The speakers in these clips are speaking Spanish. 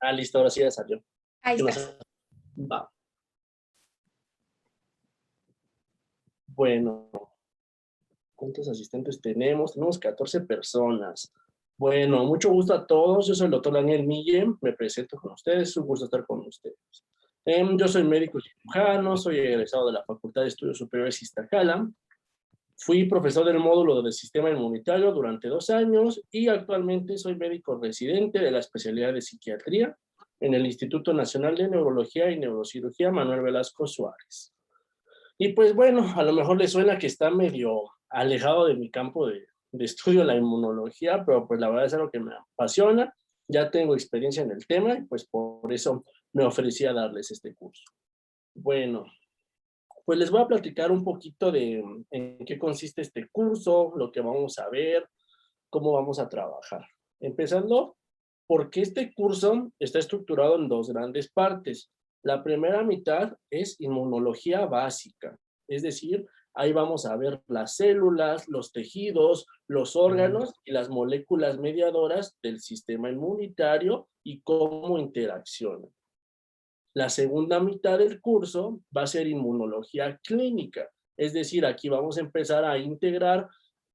Ah, listo, ahora sí ya salió. Ahí Que no está. se- Va. Bueno, ¿cuántos asistentes tenemos? Tenemos 14 personas. Bueno, mucho gusto a todos. Yo soy el doctor Daniel Mille. Me presento con ustedes. Es un gusto estar con ustedes. Yo soy médico cirujano, soy egresado de la Facultad de Estudios Superiores Iztacala. Fui profesor del módulo de sistema inmunitario durante 2 años y actualmente soy médico residente de la especialidad de psiquiatría en el Instituto Nacional de Neurología y Neurocirugía Manuel Velasco Suárez. Y pues bueno, a lo mejor les suena que está medio alejado de mi campo de estudio la inmunología, pero pues la verdad es algo que me apasiona, ya tengo experiencia en el tema y pues por eso me ofrecí a darles este curso. Bueno, pues les voy a platicar un poquito de en qué consiste este curso, lo que vamos a ver, cómo vamos a trabajar. Empezando, porque este curso está estructurado en dos grandes partes. La primera mitad es inmunología básica, es decir, ahí vamos a ver las células, los tejidos, los órganos y las moléculas mediadoras del sistema inmunitario y cómo interaccionan. La segunda mitad del curso va a ser inmunología clínica, es decir, aquí vamos a empezar a integrar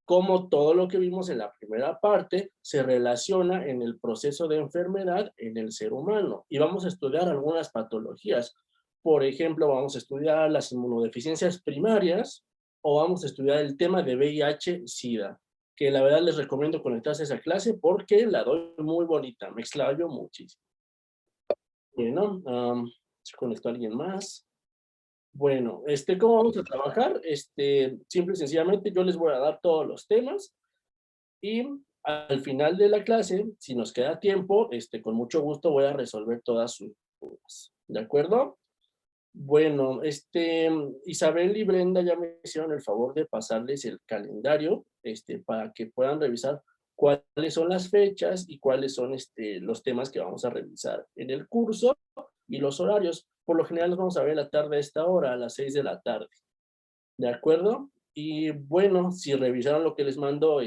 cómo todo lo que vimos en la primera parte se relaciona en el proceso de enfermedad en el ser humano. Y vamos a estudiar algunas patologías. Por ejemplo, vamos a estudiar las inmunodeficiencias primarias o vamos a estudiar el tema de VIH-Sida, que la verdad les recomiendo conectarse a esa clase porque la doy muy bonita, me explayo muchísimo. Bueno, se conectó alguien más. Bueno, ¿cómo vamos a trabajar? Simple y sencillamente yo les voy a dar todos los temas y al final de la clase, si nos queda tiempo, con mucho gusto voy a resolver todas sus dudas. ¿De acuerdo? Bueno, Isabel y Brenda ya me hicieron el favor de pasarles el calendario, para que puedan revisar cuáles son las fechas y cuáles son, los temas que vamos a revisar en el curso y los horarios. Por lo general los vamos a ver a la tarde a esta hora, a las 6 de la tarde. ¿De acuerdo? Y bueno, si revisaron lo que les mandó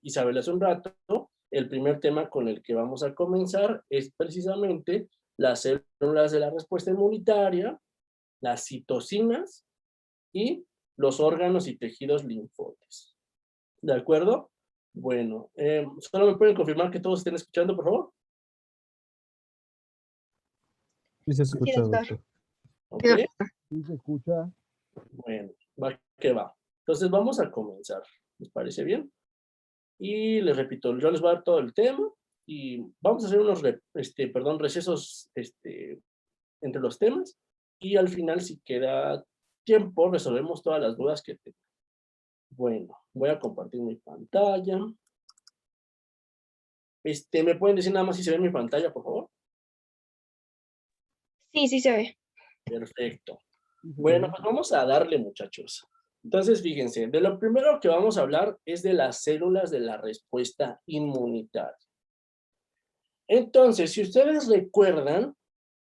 Isabel hace un rato, el primer tema con el que vamos a comenzar es precisamente las células de la respuesta inmunitaria, las citocinas y los órganos y tejidos linfoides. ¿De acuerdo? Bueno, solo me pueden confirmar que todos estén escuchando, por favor. Sí se Sí, escucha, doctor. doctor. ¿Ok? Sí se escucha. Bueno, va que va. Entonces vamos a comenzar. ¿Les parece bien? Y les repito, yo les voy a dar todo el tema y vamos a hacer unos, recesos, entre los temas y al final, si queda tiempo, resolvemos todas las dudas que tengan. Bueno, voy a compartir mi pantalla. ¿Me pueden decir nada más si se ve mi pantalla, por favor? Sí, sí se ve. Perfecto. Sí se Bueno, ve. pues vamos a darle, muchachos. Entonces, fíjense, de lo primero que vamos a hablar es de las células de la respuesta inmunitaria. Entonces, si ustedes recuerdan,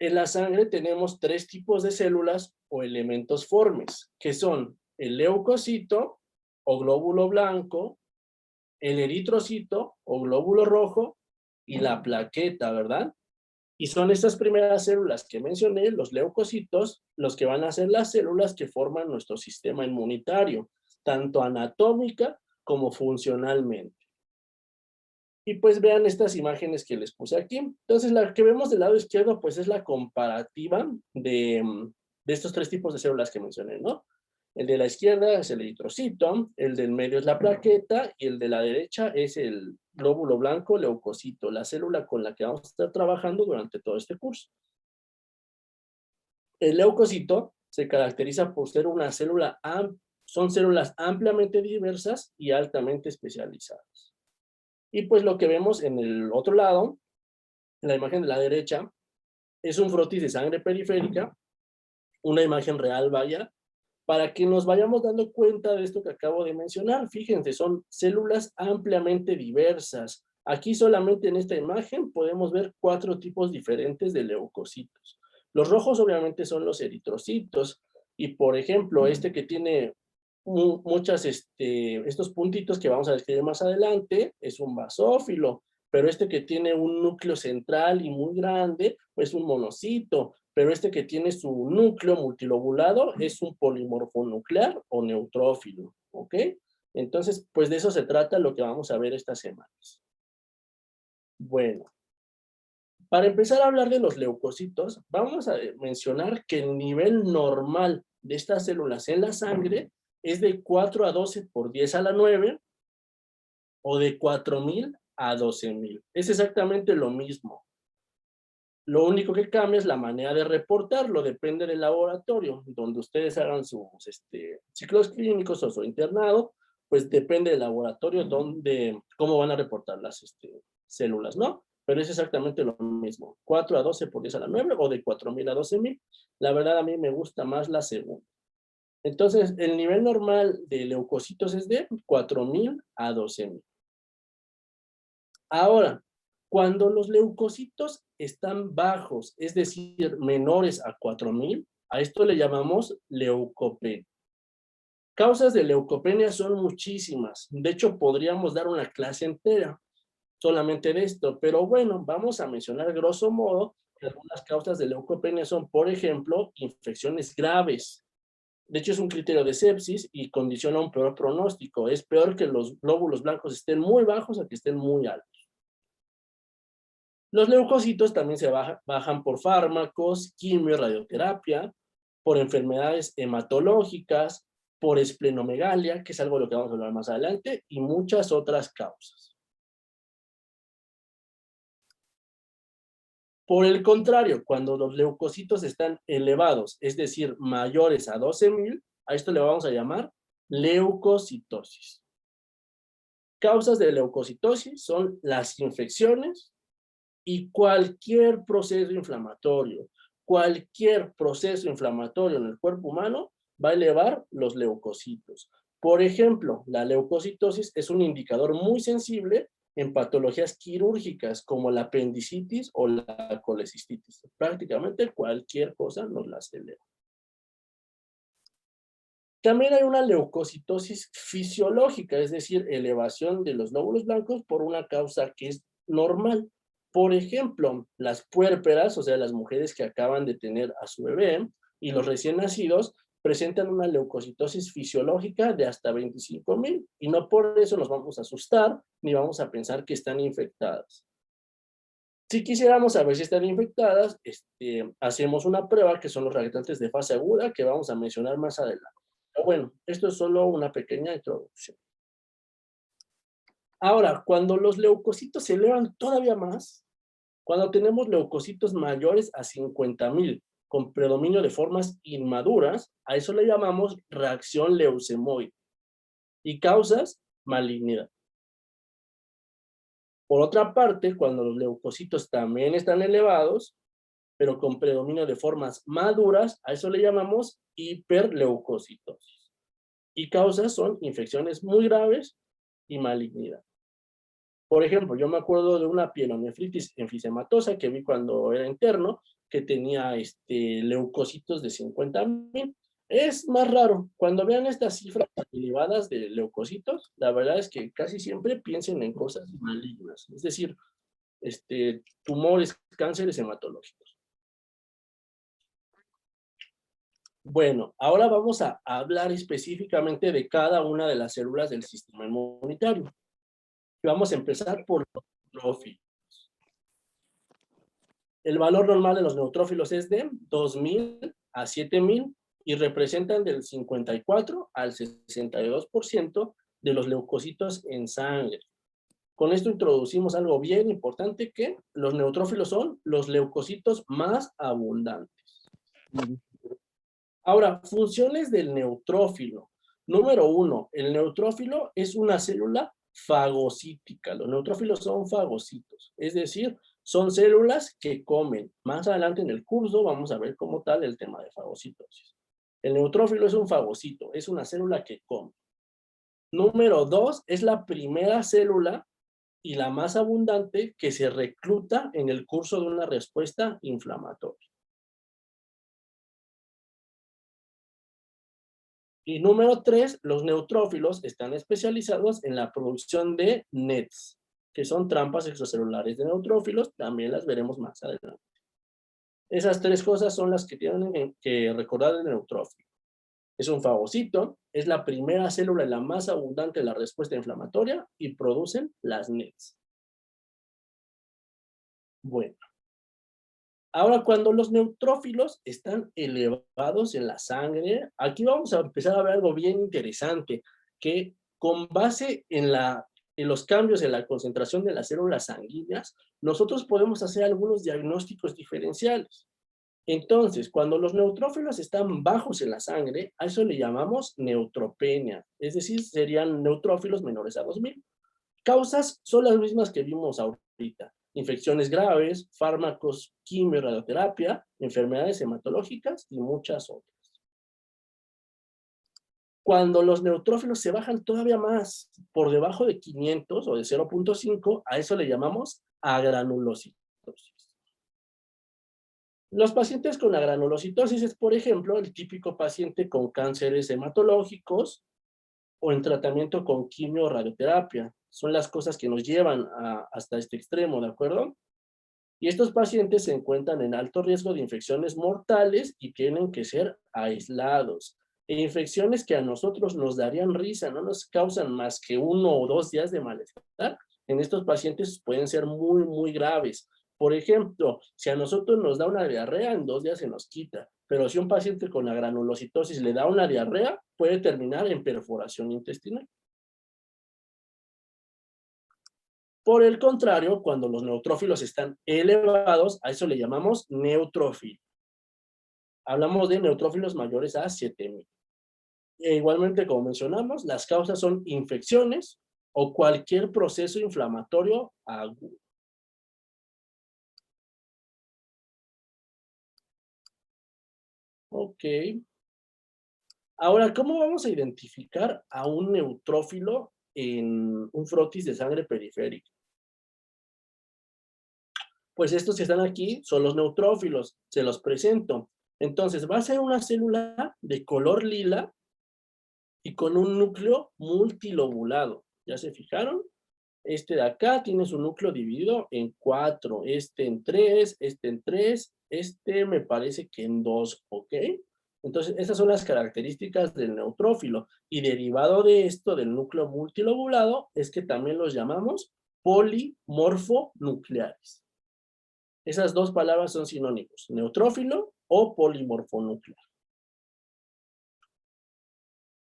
en la sangre tenemos tres tipos de células o elementos formes, que son el leucocito o glóbulo blanco, el eritrocito o glóbulo rojo y la plaqueta, ¿verdad? Y son estas primeras células que mencioné, los leucocitos, los que van a ser las células que forman nuestro sistema inmunitario, tanto anatómica como funcionalmente. Y pues vean estas imágenes que les puse aquí. Entonces, la que vemos del lado izquierdo, pues es la comparativa de estos tres tipos de células que mencioné, ¿no? El de la izquierda es el eritrocito, el del medio es la plaqueta y el de la derecha es el glóbulo blanco leucocito, la célula con la que vamos a estar trabajando durante todo este curso. El leucocito se caracteriza por ser una célula, son células ampliamente diversas y altamente especializadas. Y pues lo que vemos en el otro lado, en la imagen de la derecha, es un frotis de sangre periférica, una imagen real, vaya, para que nos vayamos dando cuenta de esto que acabo de mencionar. Fíjense, son células ampliamente diversas. Aquí solamente en esta imagen podemos ver 4 tipos diferentes de leucocitos. Los rojos obviamente son los eritrocitos, y por ejemplo, que tiene estos puntitos que vamos a describir más adelante, es un basófilo, pero este que tiene un núcleo central y muy grande, pues un monocito, pero este que tiene su núcleo multilobulado es un polimorfo nuclear o neutrófilo, ¿ok? Entonces, pues de eso se trata lo que vamos a ver estas semanas. Bueno, para empezar a hablar de los leucocitos, vamos a mencionar que el nivel normal de estas células en la sangre es de 4 a 12 por 10 a la 9 o de 4000 a 12000. Es exactamente lo mismo. Lo único que cambia es la manera de reportarlo, depende del laboratorio, donde ustedes hagan sus ciclos clínicos o su internado, pues depende del laboratorio donde, cómo van a reportar las células, ¿no? Pero es exactamente lo mismo, 4 a 12 por 10 a la 9 o de 4000 a 12000. La verdad a mí me gusta más la segunda. Entonces, el nivel normal de leucocitos es de 4000 a 12000. Ahora, cuando los leucocitos están bajos, es decir, menores a 4000, a esto le llamamos leucopenia. Causas de leucopenia son muchísimas. De hecho, podríamos dar una clase entera solamente de esto, pero bueno, vamos a mencionar grosso modo que algunas causas de leucopenia son, por ejemplo, infecciones graves. De hecho, es un criterio de sepsis y condiciona un peor pronóstico. Es peor que los glóbulos blancos estén muy bajos a que estén muy altos. Los leucocitos también se bajan por fármacos, quimio, radioterapia, por enfermedades hematológicas, por esplenomegalia, que es algo de lo que vamos a hablar más adelante, y muchas otras causas. Por el contrario, cuando los leucocitos están elevados, es decir, mayores a 12000, a esto le vamos a llamar leucocitosis. Causas de leucocitosis son las infecciones, y cualquier proceso inflamatorio en el cuerpo humano va a elevar los leucocitos. Por ejemplo, la leucocitosis es un indicador muy sensible en patologías quirúrgicas como la apendicitis o la colecistitis. Prácticamente cualquier cosa nos las eleva. También hay una leucocitosis fisiológica, es decir, elevación de los glóbulos blancos por una causa que es normal. Por ejemplo, las puérperas, o sea, las mujeres que acaban de tener a su bebé, y los recién nacidos, presentan una leucocitosis fisiológica de hasta 25,000, y no por eso nos vamos a asustar, ni vamos a pensar que están infectadas. Si quisiéramos saber si están infectadas, hacemos una prueba que son los reactantes de fase aguda, que vamos a mencionar más adelante. Pero bueno, esto es solo una pequeña introducción. Ahora, cuando los leucocitos se elevan todavía más, cuando tenemos leucocitos mayores a 50,000 con predominio de formas inmaduras, a eso le llamamos reacción leucemoide y causas malignidad. Por otra parte, cuando los leucocitos también están elevados, pero con predominio de formas maduras, a eso le llamamos hiperleucocitosis. Y causas son infecciones muy graves y malignidad. Por ejemplo, yo me acuerdo de una pielonefritis enfisematosa que vi cuando era interno, que tenía leucocitos de 50,000. Es más raro. Cuando vean estas cifras elevadas de leucocitos, la verdad es que casi siempre piensen en cosas malignas, es decir, tumores, cánceres hematológicos. Bueno, ahora vamos a hablar específicamente de cada una de las células del sistema inmunitario. Vamos a empezar por los neutrófilos. El valor normal de los neutrófilos es de 2000 a 7000 y representan del 54 al 62% de los leucocitos en sangre. Con esto introducimos algo bien importante, que los neutrófilos son los leucocitos más abundantes. Ahora, funciones del neutrófilo. Número 1, el neutrófilo es una célula fagocítica. Los neutrófilos son fagocitos, es decir, son células que comen. Más adelante en el curso vamos a ver como tal el tema de fagocitosis. El neutrófilo es un fagocito, es una célula que come. Número 2, es la primera célula y la más abundante que se recluta en el curso de una respuesta inflamatoria. Y número 3, los neutrófilos están especializados en la producción de NETs. que son trampas extracelulares de neutrófilos, también las veremos más adelante. Esas tres cosas son las que tienen que recordar del neutrófilo. Es un fagocito, es la primera célula y la más abundante de la respuesta inflamatoria y producen las NETs. Bueno, ahora cuando los neutrófilos están elevados en la sangre, aquí vamos a empezar a ver algo bien interesante, que con base en los cambios en la concentración de las células sanguíneas, nosotros podemos hacer algunos diagnósticos diferenciales. Entonces, cuando los neutrófilos están bajos en la sangre, a eso le llamamos neutropenia, es decir, serían neutrófilos menores a 2000. Causas son las mismas que vimos ahorita: infecciones graves, fármacos, quimio, radioterapia, enfermedades hematológicas y muchas otras. Cuando los neutrófilos se bajan todavía más, por debajo de 500 o de 0.5, a eso le llamamos agranulocitosis. Los pacientes con agranulocitosis es, por ejemplo, el típico paciente con cánceres hematológicos o en tratamiento con quimio o radioterapia. Son las cosas que nos llevan hasta este extremo, ¿de acuerdo? Y estos pacientes se encuentran en alto riesgo de infecciones mortales y tienen que ser aislados. E infecciones que a nosotros nos darían risa, no nos causan más que 1 o 2 días de malestar, en estos pacientes pueden ser muy, muy graves. Por ejemplo, si a nosotros nos da una diarrea, en 2 días se nos quita. Pero si un paciente con agranulocitosis le da una diarrea, puede terminar en perforación intestinal. Por el contrario, cuando los neutrófilos están elevados, a eso le llamamos neutrófilo. Hablamos de neutrófilos mayores a 7000. E igualmente, como mencionamos, las causas son infecciones o cualquier proceso inflamatorio agudo. Ok. Ahora, ¿cómo vamos a identificar a un neutrófilo en un frotis de sangre periférica? Pues estos que están aquí son los neutrófilos, se los presento. Entonces, va a ser una célula de color lila y con un núcleo multilobulado. ¿Ya se fijaron? Este de acá tiene su núcleo dividido en 4, este en 3, este en 3, este me parece que en 2, ¿ok? Entonces, estas son las características del neutrófilo. Y derivado de esto, del núcleo multilobulado, es que también los llamamos polimorfonucleares. Esas dos palabras son sinónimos, neutrófilo o polimorfonuclear.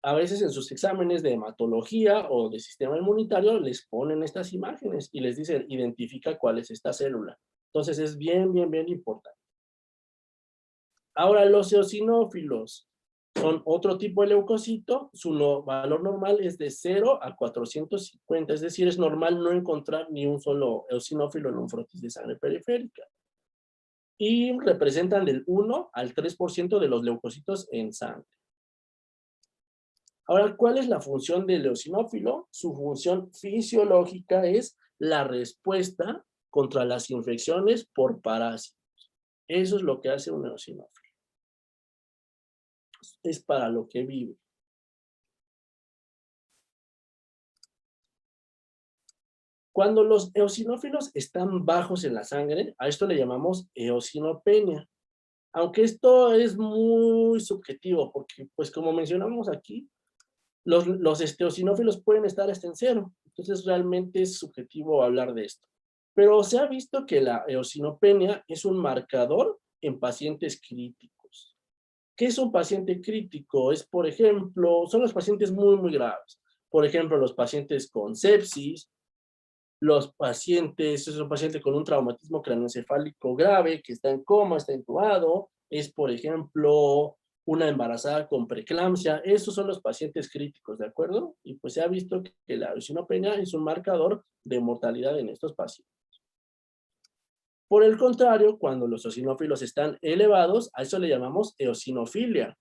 A veces en sus exámenes de hematología o de sistema inmunitario les ponen estas imágenes y les dicen, identifica cuál es esta célula. Entonces es bien, bien, bien importante. Ahora, los eosinófilos son otro tipo de leucocito. Su valor normal es de 0 a 450, es decir, es normal no encontrar ni un solo eosinófilo en un frotis de sangre periférica. Y representan del 1 al 3% de los leucocitos en sangre. Ahora, ¿cuál es la función del eosinófilo? Su función fisiológica es la respuesta contra las infecciones por parásitos. Eso es lo que hace un eosinófilo. Es para lo que vive. Cuando los eosinófilos están bajos en la sangre, a esto le llamamos eosinopenia. Aunque esto es muy subjetivo, porque pues como mencionamos aquí, los eosinófilos pueden estar hasta en 0. Entonces realmente es subjetivo hablar de esto. Pero se ha visto que la eosinopenia es un marcador en pacientes críticos. ¿Qué es un paciente crítico? Es, por ejemplo, son los pacientes muy, muy graves. Por ejemplo, los pacientes con sepsis, es un paciente con un traumatismo craneoencefálico grave que está en coma, está intubado, es, por ejemplo, una embarazada con preeclampsia. Esos son los pacientes críticos, ¿de acuerdo? Y pues se ha visto que la eosinopenia es un marcador de mortalidad en estos pacientes. Por el contrario, cuando los eosinófilos están elevados, a eso le llamamos eosinofilia.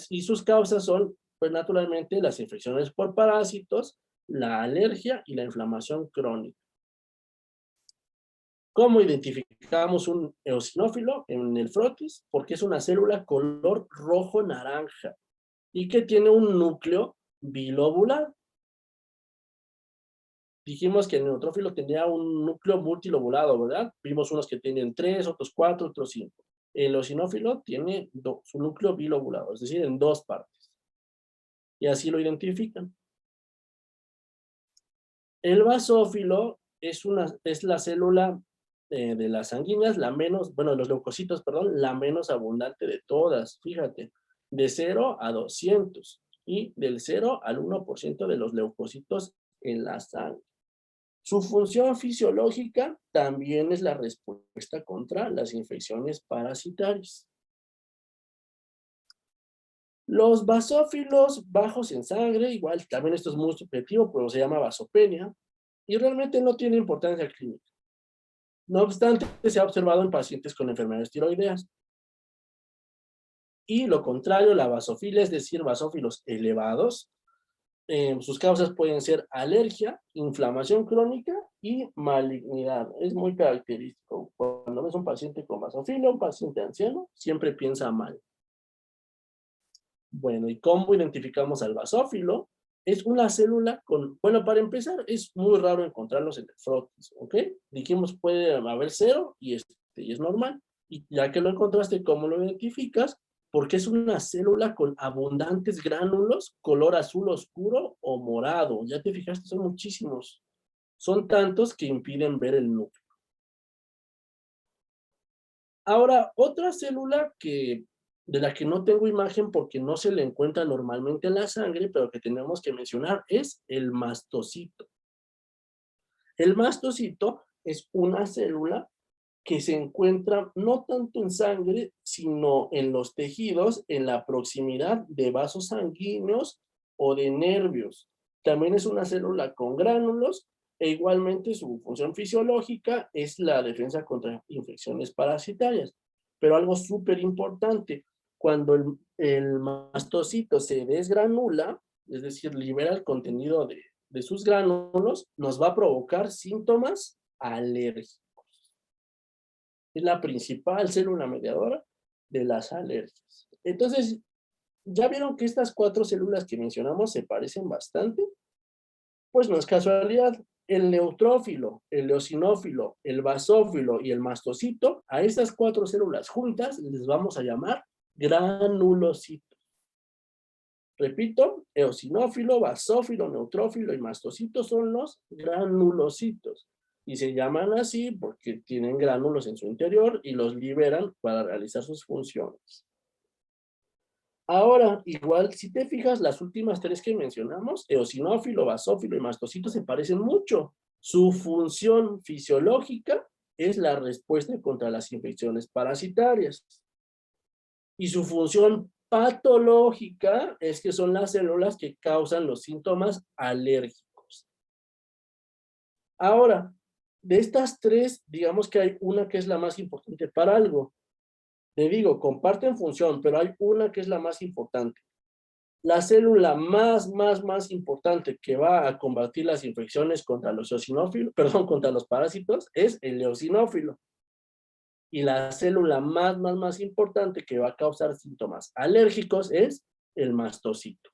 Y sus causas son, pues naturalmente, las infecciones por parásitos, la alergia y la inflamación crónica. ¿Cómo identificamos un eosinófilo en el frotis? Porque es una célula color rojo-naranja y que tiene un núcleo bilobular. Dijimos que el neutrófilo tenía un núcleo multilobulado, ¿verdad? Vimos unos que tienen 3, otros 4, otros 5. El eosinófilo tiene su núcleo bilobulado, es decir, en 2 partes. Y así lo identifican. El basófilo es la célula de las sanguíneas, la menos, bueno, de los leucocitos, perdón, la menos abundante de todas, fíjate, de 0 a 200 y del 0 al 1% de los leucocitos en la sangre. Su función fisiológica también es la respuesta contra las infecciones parasitarias. Los basófilos bajos en sangre, igual también esto es muy subjetivo, pero se llama vasopenia, y realmente no tiene importancia clínica. No obstante, se ha observado en pacientes con enfermedades tiroideas. Y lo contrario, la basofilia, es decir, basófilos elevados, sus causas pueden ser alergia, inflamación crónica y malignidad. Es muy característico. Cuando ves un paciente con basofilia, un paciente anciano, siempre piensa mal. Bueno, ¿y cómo identificamos al basófilo? Es una célula con, bueno, para empezar, es muy raro encontrarlos en el frotis, ¿ok? Dijimos, puede haber 0 y es normal. Y ya que lo encontraste, ¿cómo lo identificas? Porque es una célula con abundantes gránulos, color azul oscuro o morado. Ya te fijaste, son muchísimos. Son tantos que impiden ver el núcleo. Ahora, otra célula de la que no tengo imagen porque no se le encuentra normalmente en la sangre, pero que tenemos que mencionar, es el mastocito. El mastocito es una célula que se encuentra no tanto en sangre, sino en los tejidos, en la proximidad de vasos sanguíneos o de nervios. También es una célula con gránulos e igualmente su función fisiológica es la defensa contra infecciones parasitarias. Pero algo súper importante, cuando el mastocito se desgranula, es decir, libera el contenido de sus gránulos, nos va a provocar síntomas alérgicos. Es la principal célula mediadora de las alergias. Entonces, ¿ya vieron que estas 4 células que mencionamos se parecen bastante? Pues no es casualidad. El neutrófilo, el eosinófilo, el basófilo y el mastocito, a estas 4 células juntas les vamos a llamar granulocitos. Repito, eosinófilo, basófilo, neutrófilo y mastocito son los granulocitos. Y se llaman así porque tienen gránulos en su interior y los liberan para realizar sus funciones. Ahora, igual, si te fijas, las últimas 3 que mencionamos, eosinófilo, basófilo y mastocito se parecen mucho. Su función fisiológica es la respuesta contra las infecciones parasitarias. Y su función patológica es que son las células que causan los síntomas alérgicos. Ahora, de estas 3, digamos que hay una que es la más importante para algo. Te digo, comparten función, pero hay una que es la más importante. La célula más importante que va a combatir las infecciones contra los eosinófilos, perdón, contra los parásitos, es el eosinófilo. Y la célula más importante que va a causar síntomas alérgicos es el mastocito.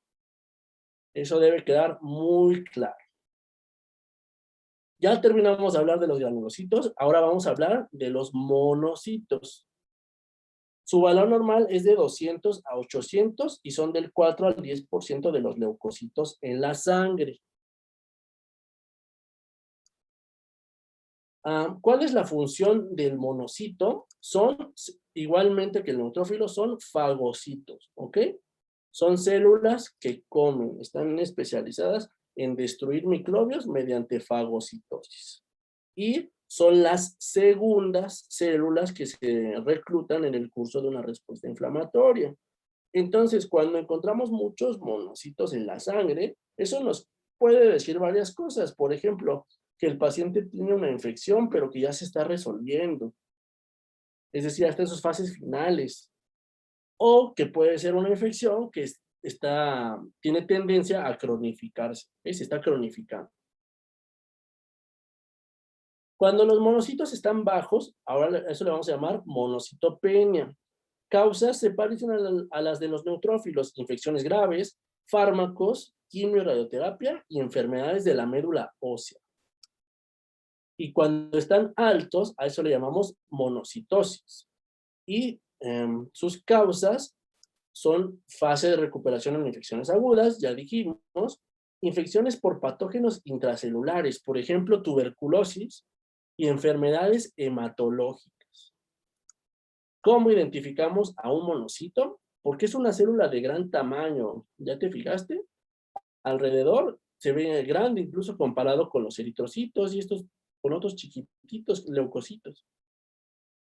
Eso debe quedar muy claro. Ya terminamos de hablar de los granulocitos, ahora vamos a hablar de los monocitos. Su valor normal es de 200 a 800 y son del 4 al 10% de los leucocitos en la sangre. ¿Cuál es la función del monocito? Son, igualmente que el neutrófilo, son fagocitos, ¿ok? Son células que comen, están especializadas en destruir microbios mediante fagocitosis. Y son las segundas células que se reclutan en el curso de una respuesta inflamatoria. Entonces, cuando encontramos muchos monocitos en la sangre, eso nos puede decir varias cosas. Por ejemplo, que el paciente tiene una infección, pero que ya se está resolviendo. Es decir, hasta en sus fases finales. O que puede ser una infección que tiene tendencia a cronificarse. Se está cronificando. Cuando los monocitos están bajos, ahora eso le vamos a llamar monocitopenia. Causas se parecen a las de los neutrófilos, infecciones graves, fármacos, quimio, radioterapia y enfermedades de la médula ósea. Y cuando están altos, a eso le llamamos monocitosis. Y sus causas son fase de recuperación en infecciones agudas, ya dijimos, infecciones por patógenos intracelulares, por ejemplo, tuberculosis y enfermedades hematológicas. ¿Cómo identificamos a un monocito? Porque es una célula de gran tamaño, ¿ya te fijaste? Alrededor se ve grande, incluso comparado con los eritrocitos y estos con otros chiquititos leucocitos.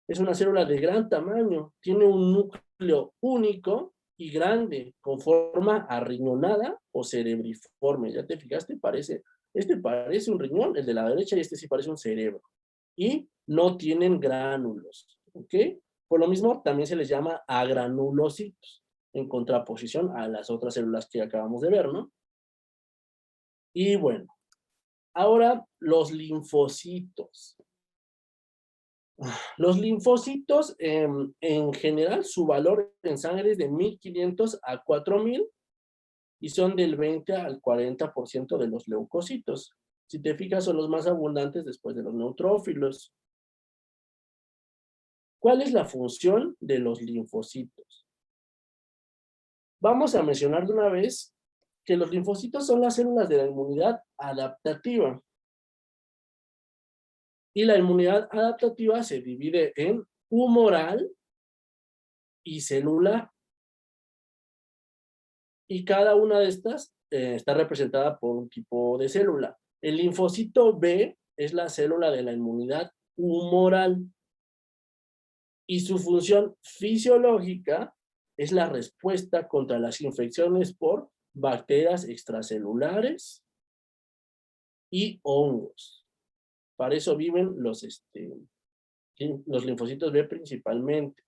Es una célula de gran tamaño, tiene un núcleo único y grande, con forma arriñonada o cerebriforme. ¿Ya te fijaste? Este parece un riñón, el de la derecha, y este sí parece un cerebro. Y no tienen gránulos, ¿ok? Por lo mismo, también se les llama agranulocitos, en contraposición a las otras células que acabamos de ver, ¿no? Y bueno, ahora los linfocitos. Los linfocitos, en general, su valor en sangre es de 1500 a 4000 y son del 20 al 40% de los leucocitos. Si te fijas, son los más abundantes después de los neutrófilos. ¿Cuál es la función de los linfocitos? Vamos a mencionar de una vez que los linfocitos son las células de la inmunidad adaptativa. Y la inmunidad adaptativa se divide en humoral y celular. Y cada una de estas está representada por un tipo de célula. El linfocito B es la célula de la inmunidad humoral y su función fisiológica es la respuesta contra las infecciones por bacterias extracelulares y hongos. Para eso viven los linfocitos B principalmente.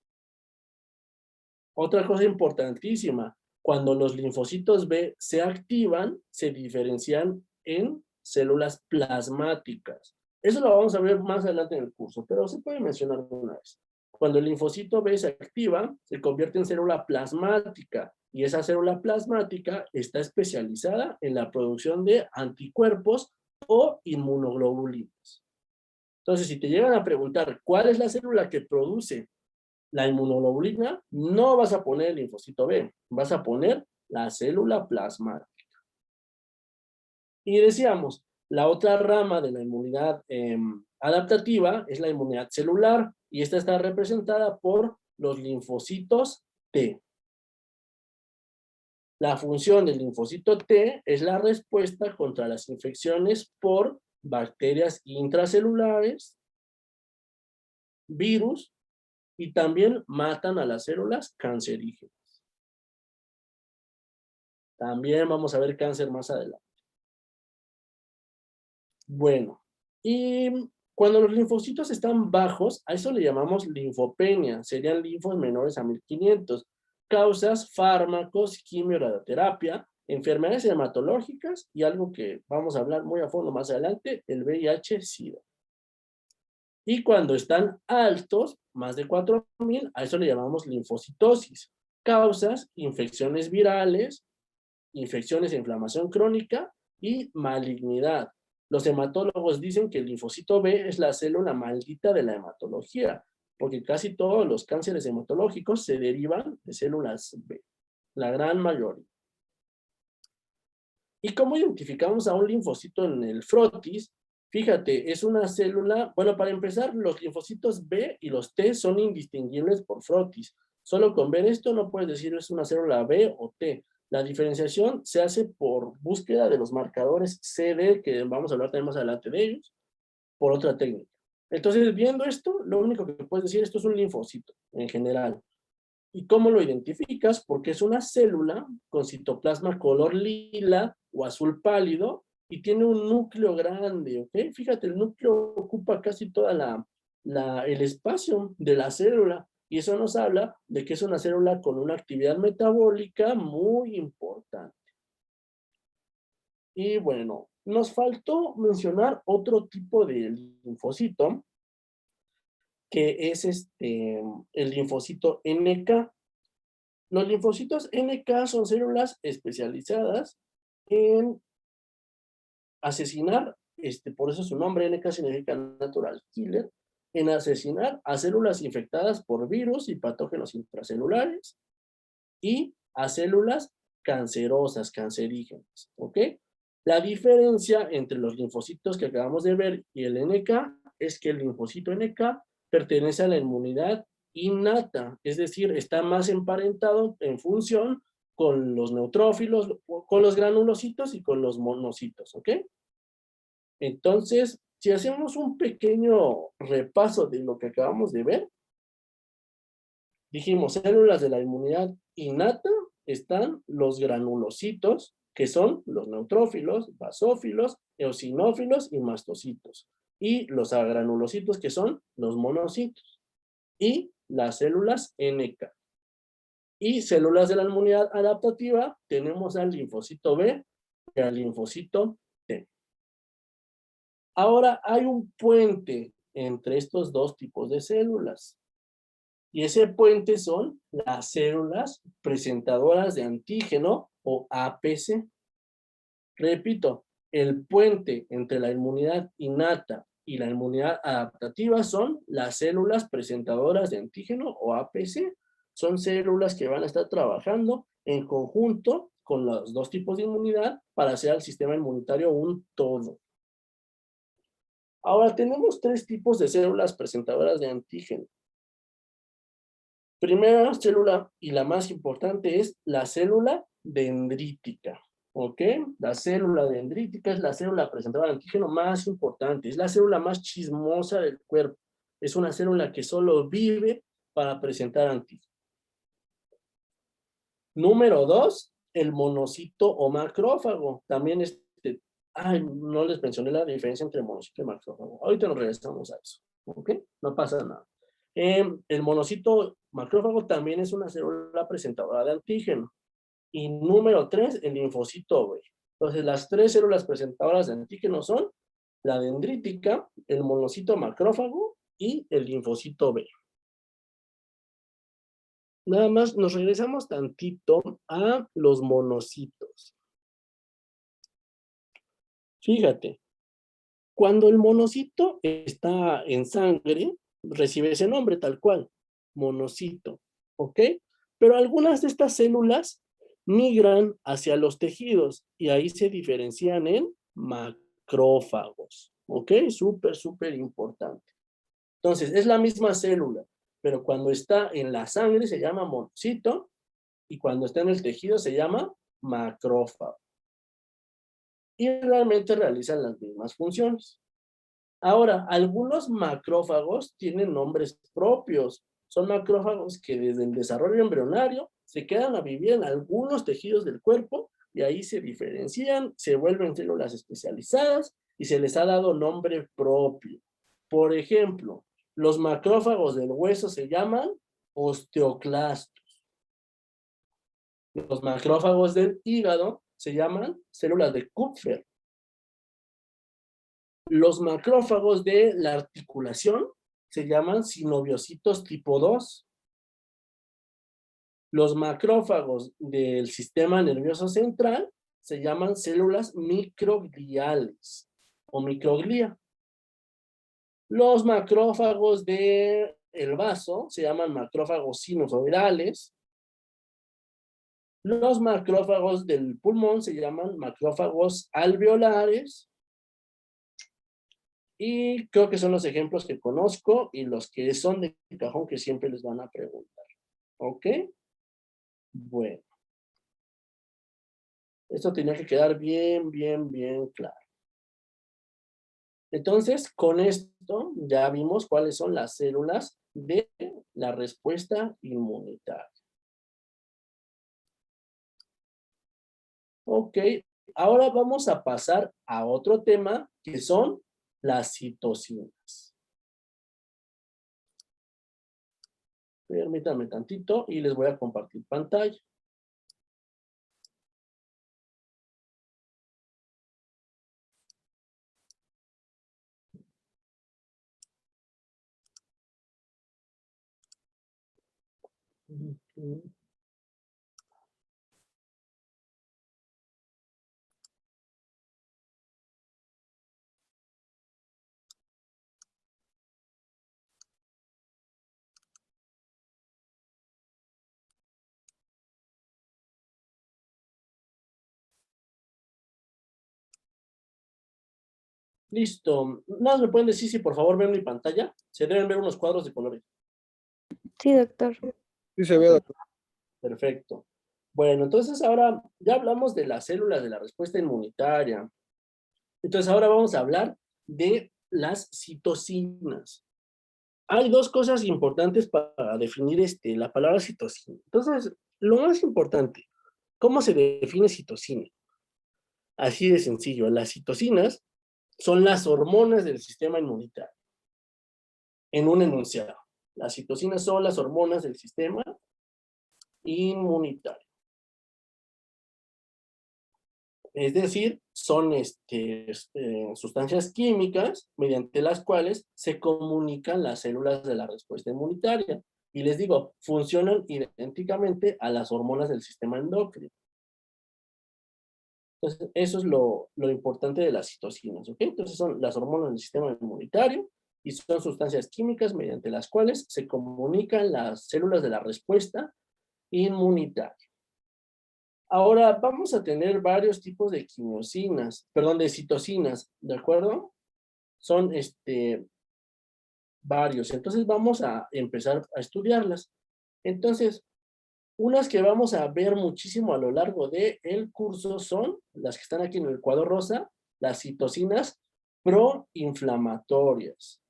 Otra cosa importantísima, cuando los linfocitos B se activan, se diferencian en células plasmáticas. Eso lo vamos a ver más adelante en el curso, pero se puede mencionar una vez. Cuando el linfocito B se activa, se convierte en célula plasmática y esa célula plasmática está especializada en la producción de anticuerpos o inmunoglobulinas. Entonces, si te llegan a preguntar cuál es la célula que produce la inmunoglobulina, no vas a poner el linfocito B, vas a poner la célula plasmática. Y decíamos, la otra rama de la inmunidad adaptativa es la inmunidad celular, y esta está representada por los linfocitos T. La función del linfocito T es la respuesta contra las infecciones por bacterias intracelulares, virus, y también matan a las células cancerígenas. También vamos a ver cáncer más adelante. Bueno, y cuando los linfocitos están bajos, a eso le llamamos linfopenia, serían linfos menores a 1500. Causas, fármacos, quimioterapia, enfermedades hematológicas y algo que vamos a hablar muy a fondo más adelante, el VIH-Sida. Y cuando están altos, más de 4000, a eso le llamamos linfocitosis. Causas, infecciones virales, infecciones e inflamación crónica y malignidad. Los hematólogos dicen que el linfocito B es la célula maldita de la hematología, porque casi todos los cánceres hematológicos se derivan de células B, la gran mayoría. ¿Y cómo identificamos a un linfocito en el frotis? Fíjate, es una célula, bueno, para empezar, los linfocitos B y los T son indistinguibles por frotis. Solo con ver esto no puedes decir es una célula B o T. La diferenciación se hace por búsqueda de los marcadores CD, que vamos a hablar también más adelante de ellos, por otra técnica. Entonces, viendo esto, lo único que puedes decir, esto es un linfocito, en general. ¿Y cómo lo identificas? Porque es una célula con citoplasma color lila o azul pálido y tiene un núcleo grande, ¿ok? Fíjate, el núcleo ocupa casi toda el espacio de la célula y eso nos habla de que es una célula con una actividad metabólica muy importante. Y bueno, nos faltó mencionar otro tipo de linfocito, que es el linfocito NK. Los linfocitos NK son células especializadas en asesinar por eso su nombre NK significa natural killer, en asesinar a células infectadas por virus y patógenos intracelulares y a células cancerosas, cancerígenas, ¿ok? La diferencia entre los linfocitos que acabamos de ver y el NK es que el linfocito NK pertenece a la inmunidad innata, es decir, está más emparentado en función con los neutrófilos, con los granulocitos y con los monocitos, ¿ok? Entonces, si hacemos un pequeño repaso de lo que acabamos de ver, dijimos, células de la inmunidad innata están los granulocitos, que son los neutrófilos, basófilos, eosinófilos y mastocitos. Y los agranulocitos, que son los monocitos. Y las células NK. Y células de la inmunidad adaptativa, tenemos al linfocito B y al linfocito T. Ahora hay un puente entre estos dos tipos de células. Y ese puente son las células presentadoras de antígeno o APC. Repito, el puente entre la inmunidad innata y la inmunidad adaptativa son las células presentadoras de antígeno o APC. Son células que van a estar trabajando en conjunto con los dos tipos de inmunidad para hacer al sistema inmunitario un todo. Ahora, tenemos tres tipos de células presentadoras de antígeno. Primera célula y la más importante es la célula dendrítica, ¿ok? La célula dendrítica es la célula presentadora de antígeno más importante, es la célula más chismosa del cuerpo. Es una célula que solo vive para presentar antígeno. Número 2, el monocito o macrófago. También no les mencioné la diferencia entre monocito y macrófago. Ahorita nos regresamos a eso, ¿ok? No pasa nada. El monocito macrófago también es una célula presentadora de antígeno. Y número 3, el linfocito B. Entonces, las tres células presentadoras de antígeno son la dendrítica, el monocito macrófago y el linfocito B. Nada más nos regresamos tantito a los monocitos. Fíjate, cuando el monocito está en sangre, recibe ese nombre tal cual, monocito, ¿ok? Pero algunas de estas células migran hacia los tejidos y ahí se diferencian en macrófagos, ¿ok? Súper, súper importante. Entonces, es la misma célula, pero cuando está en la sangre se llama monocito y cuando está en el tejido se llama macrófago. Y realmente realizan las mismas funciones. Ahora, algunos macrófagos tienen nombres propios. Son macrófagos que desde el desarrollo embrionario se quedan a vivir en algunos tejidos del cuerpo y ahí se diferencian, se vuelven células especializadas y se les ha dado nombre propio. Por ejemplo, los macrófagos del hueso se llaman osteoclastos. Los macrófagos del hígado se llaman células de Kupffer. Los macrófagos de la articulación se llaman sinoviocitos tipo 2. Los macrófagos del sistema nervioso central se llaman células microgliales o microglia. Los macrófagos del vaso se llaman macrófagos sinusoidales. Los macrófagos del pulmón se llaman macrófagos alveolares. Y creo que son los ejemplos que conozco y los que son de cajón que siempre les van a preguntar. ¿Ok? Bueno. Esto tenía que quedar bien, bien, bien claro. Entonces, con esto ya vimos cuáles son las células de la respuesta inmunitaria. Ok, ahora vamos a pasar a otro tema que son las citocinas. Permítanme tantito y les voy a compartir pantalla. Listo. Nada, ¿me pueden decir si por favor ven mi pantalla? Se deben ver unos cuadros de colores. Sí, doctor. Sí se ve, doctor. Perfecto. Bueno, entonces ahora ya hablamos de las células de la respuesta inmunitaria. Entonces ahora vamos a hablar de las citocinas. Hay dos cosas importantes para definir la palabra citocina. Entonces, lo más importante, ¿cómo se define citocina? Así de sencillo, las citocinas son las hormonas del sistema inmunitario. En un enunciado, las citocinas son las hormonas del sistema inmunitario. Es decir, son sustancias químicas mediante las cuales se comunican las células de la respuesta inmunitaria. Y les digo, funcionan idénticamente a las hormonas del sistema endocrino. Entonces, eso es lo importante de las citocinas, ¿ok? Entonces, son las hormonas del sistema inmunitario y son sustancias químicas mediante las cuales se comunican las células de la respuesta inmunitaria. Ahora vamos a tener varios tipos de de citocinas, ¿de acuerdo? Son varios. Entonces vamos a empezar a estudiarlas. Entonces, unas que vamos a ver muchísimo a lo largo del curso son las que están aquí en el cuadro rosa, las citocinas proinflamatorias.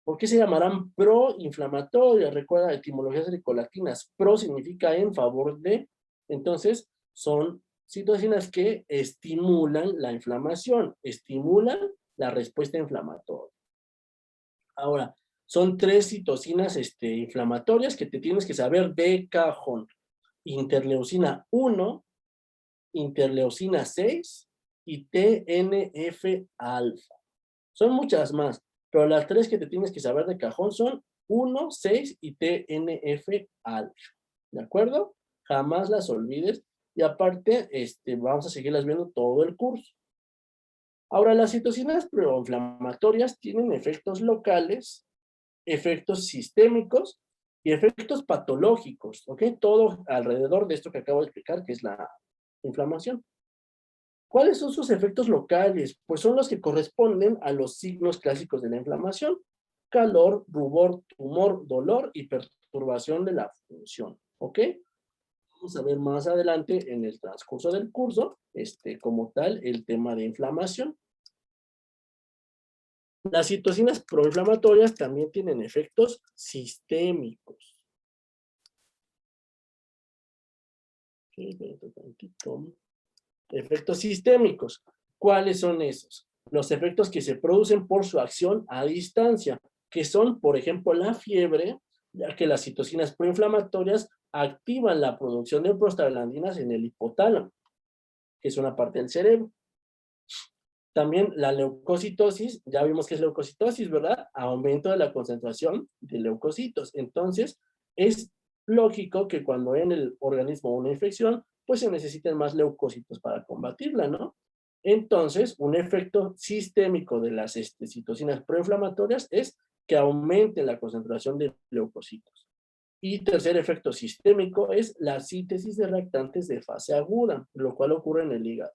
¿Por qué se llamarán proinflamatorias? Recuerda, etimologías grecolatinas. Pro significa en favor de. Entonces, son citocinas que estimulan la inflamación, estimulan la respuesta inflamatoria. Ahora, son tres citocinas inflamatorias que te tienes que saber de cajón. Interleucina 1, interleucina 6 y TNF-alfa. Son muchas más, pero las tres que te tienes que saber de cajón son 1, 6 y TNF-alfa. ¿De acuerdo? Jamás las olvides. Y aparte, vamos a seguirlas viendo todo el curso. Ahora, las citocinas proinflamatorias tienen efectos locales, efectos sistémicos y efectos patológicos, ¿ok? Todo alrededor de esto que acabo de explicar, que es la inflamación. ¿Cuáles son sus efectos locales? Pues son los que corresponden a los signos clásicos de la inflamación: calor, rubor, tumor, dolor y perturbación de la función, ¿ok? Vamos a ver más adelante en el transcurso del curso, como tal, el tema de inflamación. Las citocinas proinflamatorias también tienen efectos sistémicos. Efectos sistémicos. ¿Cuáles son esos? Los efectos que se producen por su acción a distancia, que son, por ejemplo, la fiebre, ya que las citocinas proinflamatorias activan la producción de prostaglandinas en el hipotálamo, que es una parte del cerebro. También la leucocitosis, ya vimos que es leucocitosis, ¿verdad? Aumento de la concentración de leucocitos. Entonces, es lógico que cuando en el organismo una infección, pues se necesiten más leucocitos para combatirla, ¿no? Entonces, un efecto sistémico de las citocinas proinflamatorias es que aumente la concentración de leucocitos. Y tercer efecto sistémico es la síntesis de reactantes de fase aguda, lo cual ocurre en el hígado.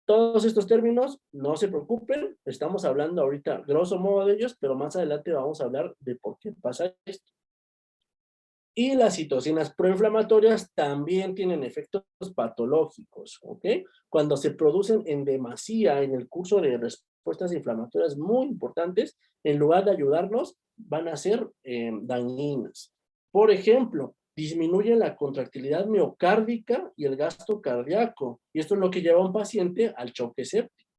Todos estos términos, no se preocupen, estamos hablando ahorita grosso modo de ellos, pero más adelante vamos a hablar de por qué pasa esto. Y las citocinas proinflamatorias también tienen efectos patológicos, ¿ok? Cuando se producen en demasía en el curso de respuestas inflamatorias muy importantes, en lugar de ayudarnos, van a ser dañinas. Por ejemplo, disminuye la contractilidad miocárdica y el gasto cardíaco, y esto es lo que lleva a un paciente al choque séptico.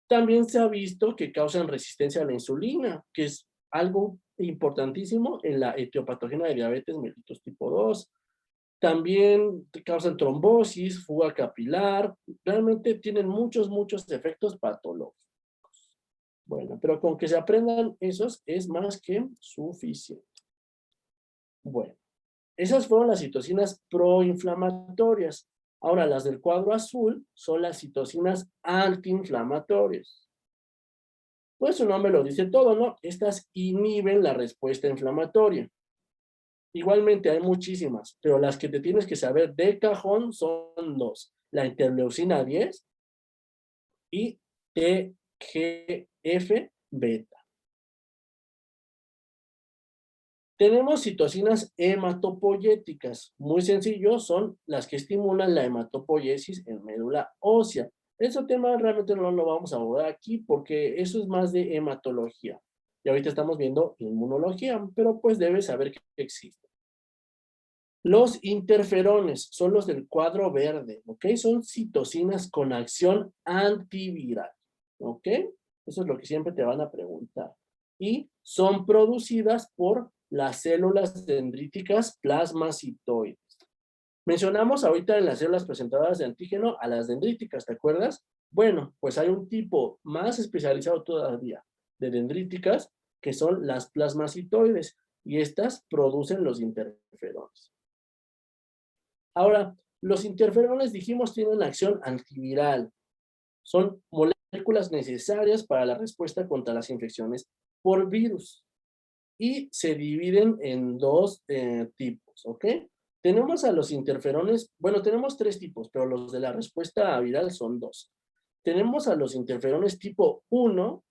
También se ha visto que causan resistencia a la insulina, que es algo importantísimo en la etiopatogenia de diabetes mellitus tipo 2. También causan trombosis, fuga capilar, realmente tienen muchos efectos patológicos. Bueno, pero con que se aprendan esos es más que suficiente. Bueno, esas fueron las citocinas proinflamatorias. Ahora, las del cuadro azul son las citocinas antiinflamatorias. Pues su nombre lo dice todo, ¿no? Estas inhiben la respuesta inflamatoria. Igualmente hay muchísimas, pero las que te tienes que saber de cajón son dos: la interleucina 10 y TGF-beta. Tenemos citocinas hematopoyéticas. Muy sencillo, son las que estimulan la hematopoiesis en médula ósea. Ese tema realmente no lo vamos a abordar aquí porque eso es más de hematología. Y ahorita estamos viendo inmunología, pero pues debes saber que existe. Los interferones son los del cuadro verde, ¿ok? Son citocinas con acción antiviral, ¿ok? Eso es lo que siempre te van a preguntar. Y son producidas por las células dendríticas plasmacitoides. Mencionamos ahorita en las células presentadoras de antígeno a las dendríticas, ¿te acuerdas? Bueno, pues hay un tipo más especializado todavía de dendríticas que son las plasmacitoides y estas producen los interferones. Ahora, los interferones, dijimos, tienen acción antiviral. Son moléculas necesarias para la respuesta contra las infecciones por virus. Y se dividen en dos tipos, ¿ok? Tenemos a los interferones, bueno, tenemos tres tipos, pero los de la respuesta viral son dos. Tenemos a los interferones tipo 1,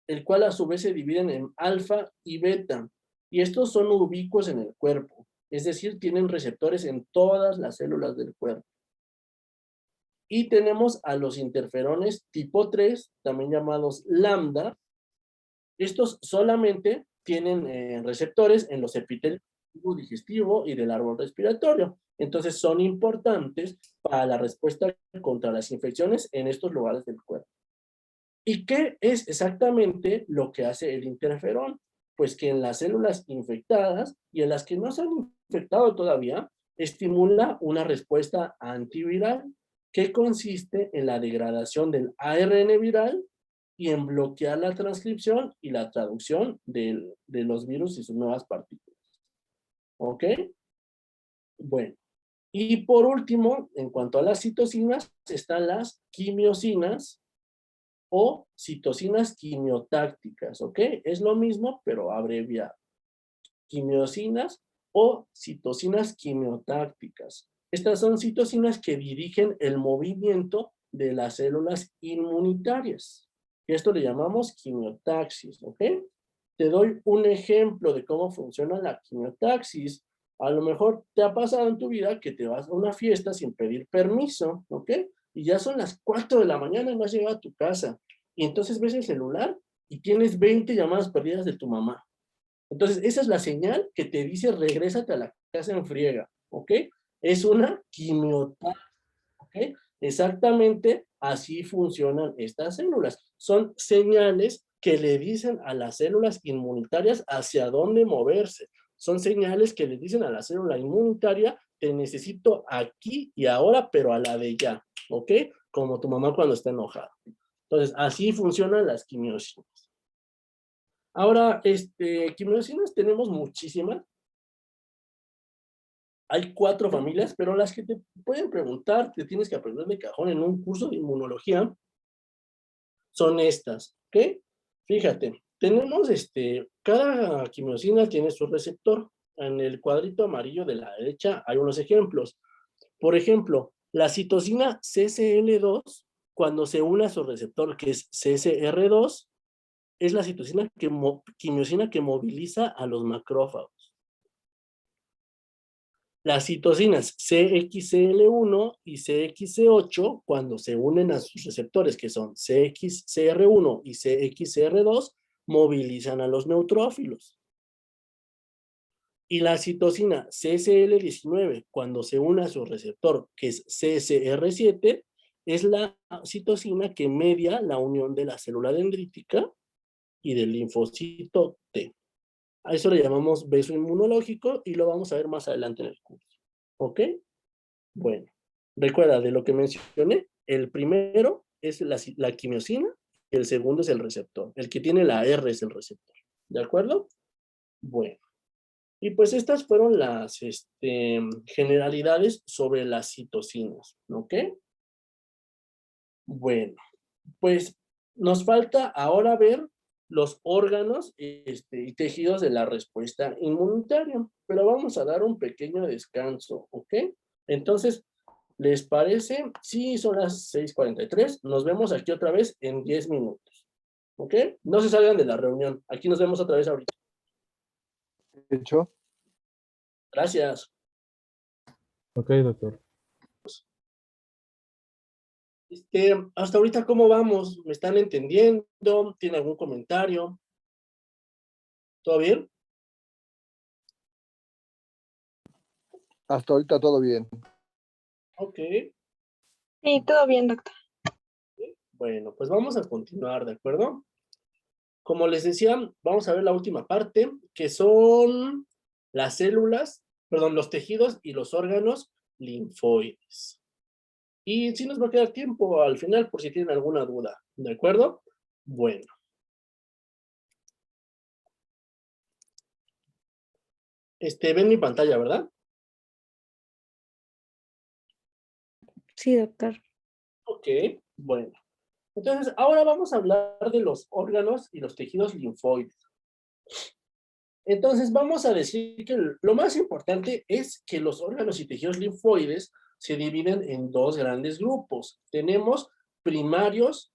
el cual a su vez se dividen en alfa y beta. Y estos son ubicuos en el cuerpo. Es decir, tienen receptores en todas las células del cuerpo. Y tenemos a los interferones tipo 3, también llamados lambda. Estos solamente tienen receptores en los epitelios digestivo y del árbol respiratorio. Entonces son importantes para la respuesta contra las infecciones en estos lugares del cuerpo. ¿Y qué es exactamente lo que hace el interferón? Pues que en las células infectadas y en las que no se han infectado todavía, estimula una respuesta antiviral que consiste en la degradación del ARN viral y en bloquear la transcripción y la traducción de los virus y sus nuevas partículas. ¿Ok? Bueno. Y por último, en cuanto a las citocinas, están las quimiosinas o citocinas quimiotácticas, ¿ok? Es lo mismo, pero abreviado. Quimiosinas o citocinas quimiotácticas. Estas son citocinas que dirigen el movimiento de las células inmunitarias. Esto le llamamos quimiotaxis, ¿ok? Te doy un ejemplo de cómo funciona la quimiotaxis. A lo mejor te ha pasado en tu vida que te vas a una fiesta sin pedir permiso, ¿ok? Y ya son las 4 de la mañana y no has llegado a tu casa. Y entonces ves el celular y tienes 20 llamadas perdidas de tu mamá. Entonces, esa es la señal que te dice regrésate a la casa en friega, ¿ok? Es una quimiotaxis, ¿ok? Exactamente así funcionan estas células. Son señales que le dicen a las células inmunitarias hacia dónde moverse. Son señales que le dicen a la célula inmunitaria, te necesito aquí y ahora, pero a la de ya, ¿ok? Como tu mamá cuando está enojada. Entonces, así funcionan las quimiosinas. Ahora, quimiosinas tenemos muchísimas. Hay 4 familias, pero las que te pueden preguntar, te tienes que aprender de cajón en un curso de inmunología, son estas, ¿ok? Fíjate, tenemos cada quimiosina tiene su receptor. En el cuadrito amarillo de la derecha hay unos ejemplos. Por ejemplo, la citosina CCL2, cuando se une a su receptor, que es CCR2, es la citosina quimiosina que moviliza a los macrófagos. Las citocinas CXCL1 y CXC8, cuando se unen a sus receptores, que son CXCR1 y CXCR2, movilizan a los neutrófilos. Y la citocina CCL19, cuando se une a su receptor, que es CCR7, es la citocina que media la unión de la célula dendrítica y del linfocito T. A eso le llamamos beso inmunológico y lo vamos a ver más adelante en el curso. ¿Ok? Bueno, recuerda de lo que mencioné, el primero es la quimiosina y el segundo es el receptor. El que tiene la R es el receptor. ¿De acuerdo? Bueno. Y pues estas fueron las generalidades sobre las citocinas. ¿Ok? Bueno, pues nos falta ahora ver los órganos y tejidos de la respuesta inmunitaria, pero vamos a dar un pequeño descanso, ¿ok? Entonces, ¿Les parece? Sí, son las 6:43. Nos vemos aquí otra vez en 10 minutos. ¿Ok? No se salgan de la reunión. Aquí nos vemos otra vez ahorita. Hecho. Gracias. Ok, doctor. Hasta ahorita, ¿cómo vamos? ¿Me están entendiendo? ¿Tiene algún comentario? ¿Todo bien? Hasta ahorita todo bien. Ok. Sí, todo bien, doctor. Bueno, pues vamos a continuar, ¿de acuerdo? Como les decía, vamos a ver la última parte, que son las células, perdón, los tejidos y los órganos linfoides. Y sí nos va a quedar tiempo al final por si tienen alguna duda, ¿de acuerdo? Bueno. Ven mi pantalla, ¿verdad? Sí, doctor. Ok, bueno. Entonces, ahora vamos a hablar de los órganos y los tejidos linfoides. Entonces, vamos a decir que lo más importante es que los órganos y tejidos linfoides se dividen en dos grandes grupos. Tenemos primarios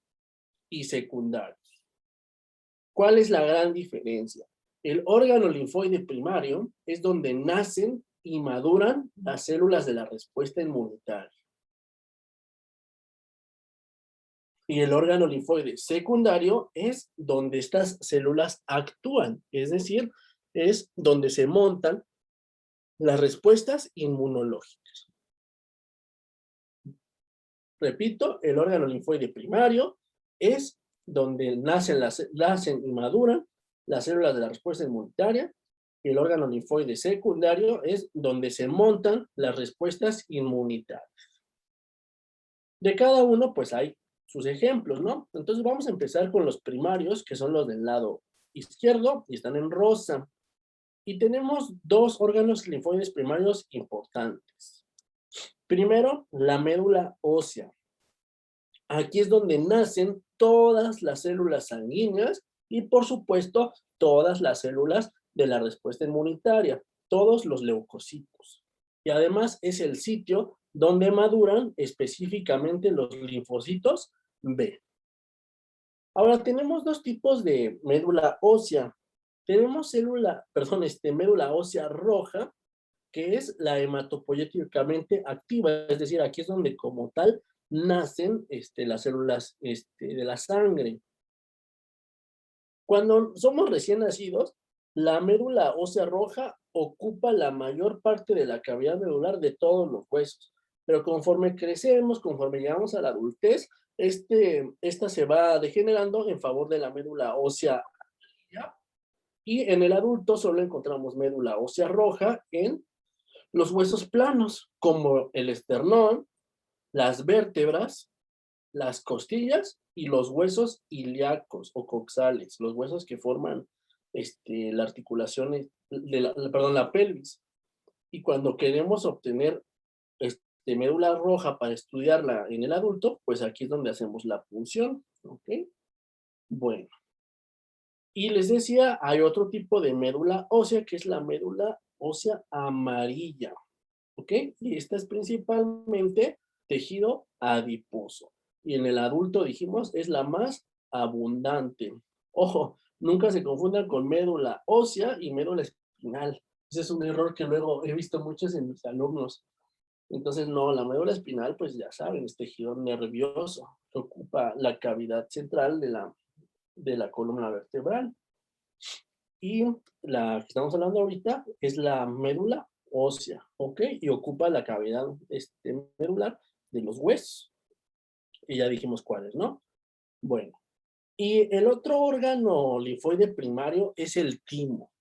y secundarios. ¿Cuál es la gran diferencia? El órgano linfoide primario es donde nacen y maduran las células de la respuesta inmunitaria. Y el órgano linfoide secundario es donde estas células actúan, es decir, es donde se montan las respuestas inmunológicas. Repito, el órgano linfoide primario es donde nacen y maduran las células de la respuesta inmunitaria. El órgano linfoide secundario es donde se montan las respuestas inmunitarias. De cada uno, pues hay sus ejemplos, ¿no? Entonces vamos a empezar con los primarios, que son los del lado izquierdo y están en rosa. Y tenemos dos órganos linfoides primarios importantes. Primero, la médula ósea. Aquí es donde nacen todas las células sanguíneas y, por supuesto, todas las células de la respuesta inmunitaria, todos los leucocitos. Y además es el sitio donde maduran específicamente los linfocitos B. Ahora tenemos dos tipos de médula ósea. Tenemos médula ósea roja, que es la hematopoyéticamente activa, es decir, aquí es donde como tal nacen las células de la sangre. Cuando somos recién nacidos, la médula ósea roja ocupa la mayor parte de la cavidad medular de todos los huesos, pero conforme crecemos, conforme llegamos a la adultez, esta se va degenerando en favor de la médula ósea amarilla, y en el adulto solo encontramos médula ósea roja en los huesos planos, como el esternón, las vértebras, las costillas y los huesos ilíacos o coxales, los huesos que forman la articulación la pelvis. Y cuando queremos obtener médula roja para estudiarla en el adulto, pues aquí es donde hacemos la punción, ¿ok? Bueno. Y les decía, hay otro tipo de médula ósea, que es la médula ósea amarilla, ¿ok? Y esta es principalmente tejido adiposo. Y en el adulto, dijimos, es la más abundante. Ojo, nunca se confundan con médula ósea y médula espinal. Ese es un error que luego he visto muchos en mis alumnos. Entonces, no, la médula espinal, pues ya saben, es tejido nervioso que ocupa la cavidad central de la columna vertebral. Y la que estamos hablando ahorita es la médula ósea, ¿ok? Y ocupa la cavidad medular de los huesos. Y ya dijimos cuáles, ¿no? Bueno. Y el otro órgano linfoide primario es el timo.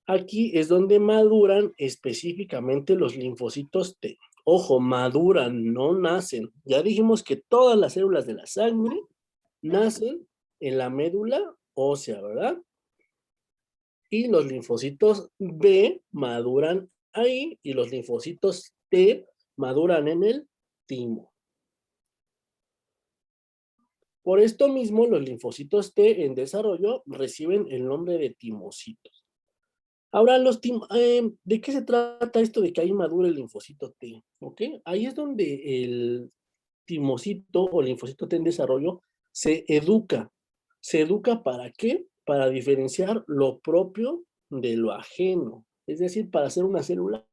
Aquí es donde maduran específicamente los linfocitos T. Ojo, maduran, no nacen. Ya dijimos que todas las células de la sangre nacen en la médula ósea, ¿verdad? Y los linfocitos B maduran ahí y los linfocitos T maduran en el timo. Por esto mismo, los linfocitos T en desarrollo reciben el nombre de timocitos. Ahora, ¿de qué se trata esto de que ahí madura el linfocito T? ¿Ok? Ahí es donde el timocito o linfocito T en desarrollo se educa. ¿Se educa para qué? Para diferenciar lo propio de lo ajeno. Es decir, para ser una célula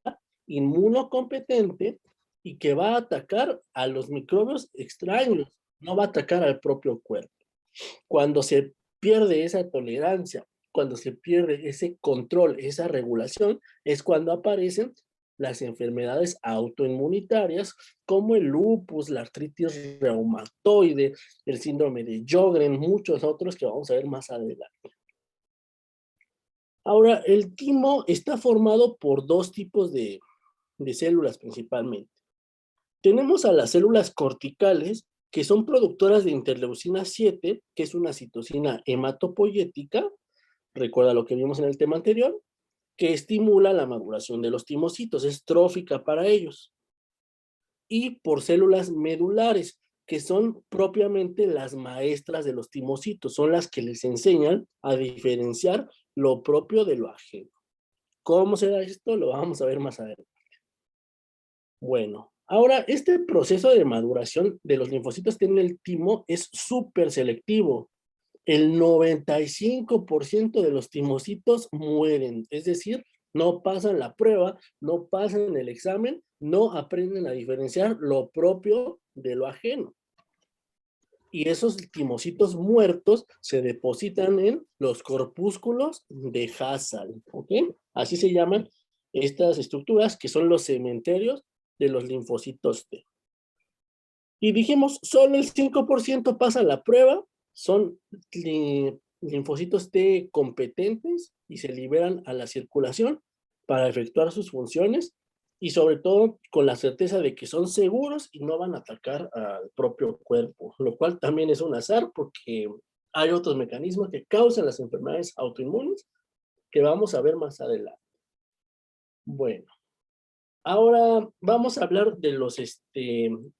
inmunocompetente y que va a atacar a los microbios extraños, no va a atacar al propio cuerpo. Cuando se pierde esa tolerancia, cuando se pierde ese control, esa regulación, es cuando aparecen las enfermedades autoinmunitarias como el lupus, la artritis reumatoide, el síndrome de Sjögren, muchos otros que vamos a ver más adelante. Ahora, el timo está formado por dos tipos de células principalmente. Tenemos a las células corticales, que son productoras de interleucina 7, que es una citocina hematopoyética, recuerda lo que vimos en el tema anterior, que estimula la maduración de los timocitos, es trófica para ellos. Y por células medulares, que son propiamente las maestras de los timocitos, son las que les enseñan a diferenciar lo propio de lo ajeno. ¿Cómo se da esto? Lo vamos a ver más adelante. Bueno, ahora este proceso de maduración de los linfocitos T en el timo es súper selectivo. El 95% de los timocitos mueren, es decir, no pasan la prueba, no pasan el examen, no aprenden a diferenciar lo propio de lo ajeno. Y esos timocitos muertos se depositan en los corpúsculos de Hassall, ¿ok? Así se llaman estas estructuras que son los cementerios de los linfocitos T. Y dijimos, solo el 5% pasa la prueba, son linfocitos T competentes y se liberan a la circulación para efectuar sus funciones y sobre todo con la certeza de que son seguros y no van a atacar al propio cuerpo, lo cual también es un azar porque hay otros mecanismos que causan las enfermedades autoinmunes que vamos a ver más adelante. Bueno. Ahora vamos a hablar de los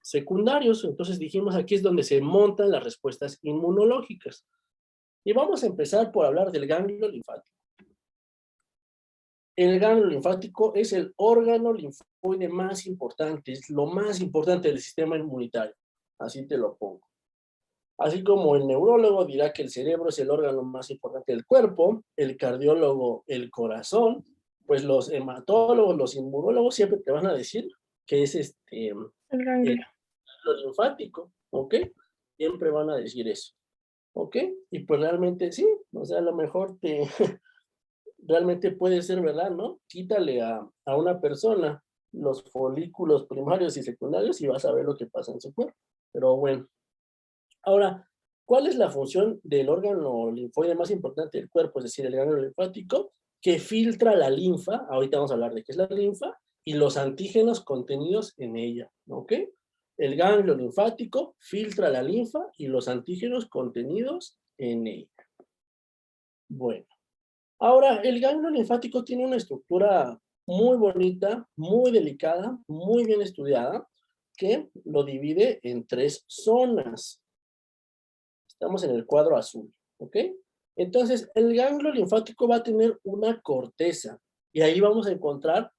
secundarios. Entonces dijimos, aquí es donde se montan las respuestas inmunológicas. Y vamos a empezar por hablar del ganglio linfático. El ganglio linfático es el órgano linfoide más importante, es lo más importante del sistema inmunitario. Así te lo pongo. Así como el neurólogo dirá que el cerebro es el órgano más importante del cuerpo, el cardiólogo el corazón, pues los hematólogos, los inmunólogos siempre te van a decir que es El ganglio. lo linfático, ¿ok? Siempre van a decir eso, ¿ok? Y pues realmente sí, o sea, a lo mejor realmente puede ser verdad, ¿no? Quítale a una persona los folículos primarios y secundarios y vas a ver lo que pasa en su cuerpo. Pero bueno. Ahora, ¿cuál es la función del órgano linfoide más importante del cuerpo? Es decir, el ganglio linfático, que filtra la linfa, ahorita vamos a hablar de qué es la linfa, y los antígenos contenidos en ella, ¿ok? El ganglio linfático filtra la linfa y los antígenos contenidos en ella. Bueno, ahora el ganglio linfático tiene una estructura muy bonita, muy delicada, muy bien estudiada, que lo divide en 3 zonas. Estamos en el cuadro azul, ¿ok? Entonces, el ganglio linfático va a tener una corteza y ahí vamos a encontrar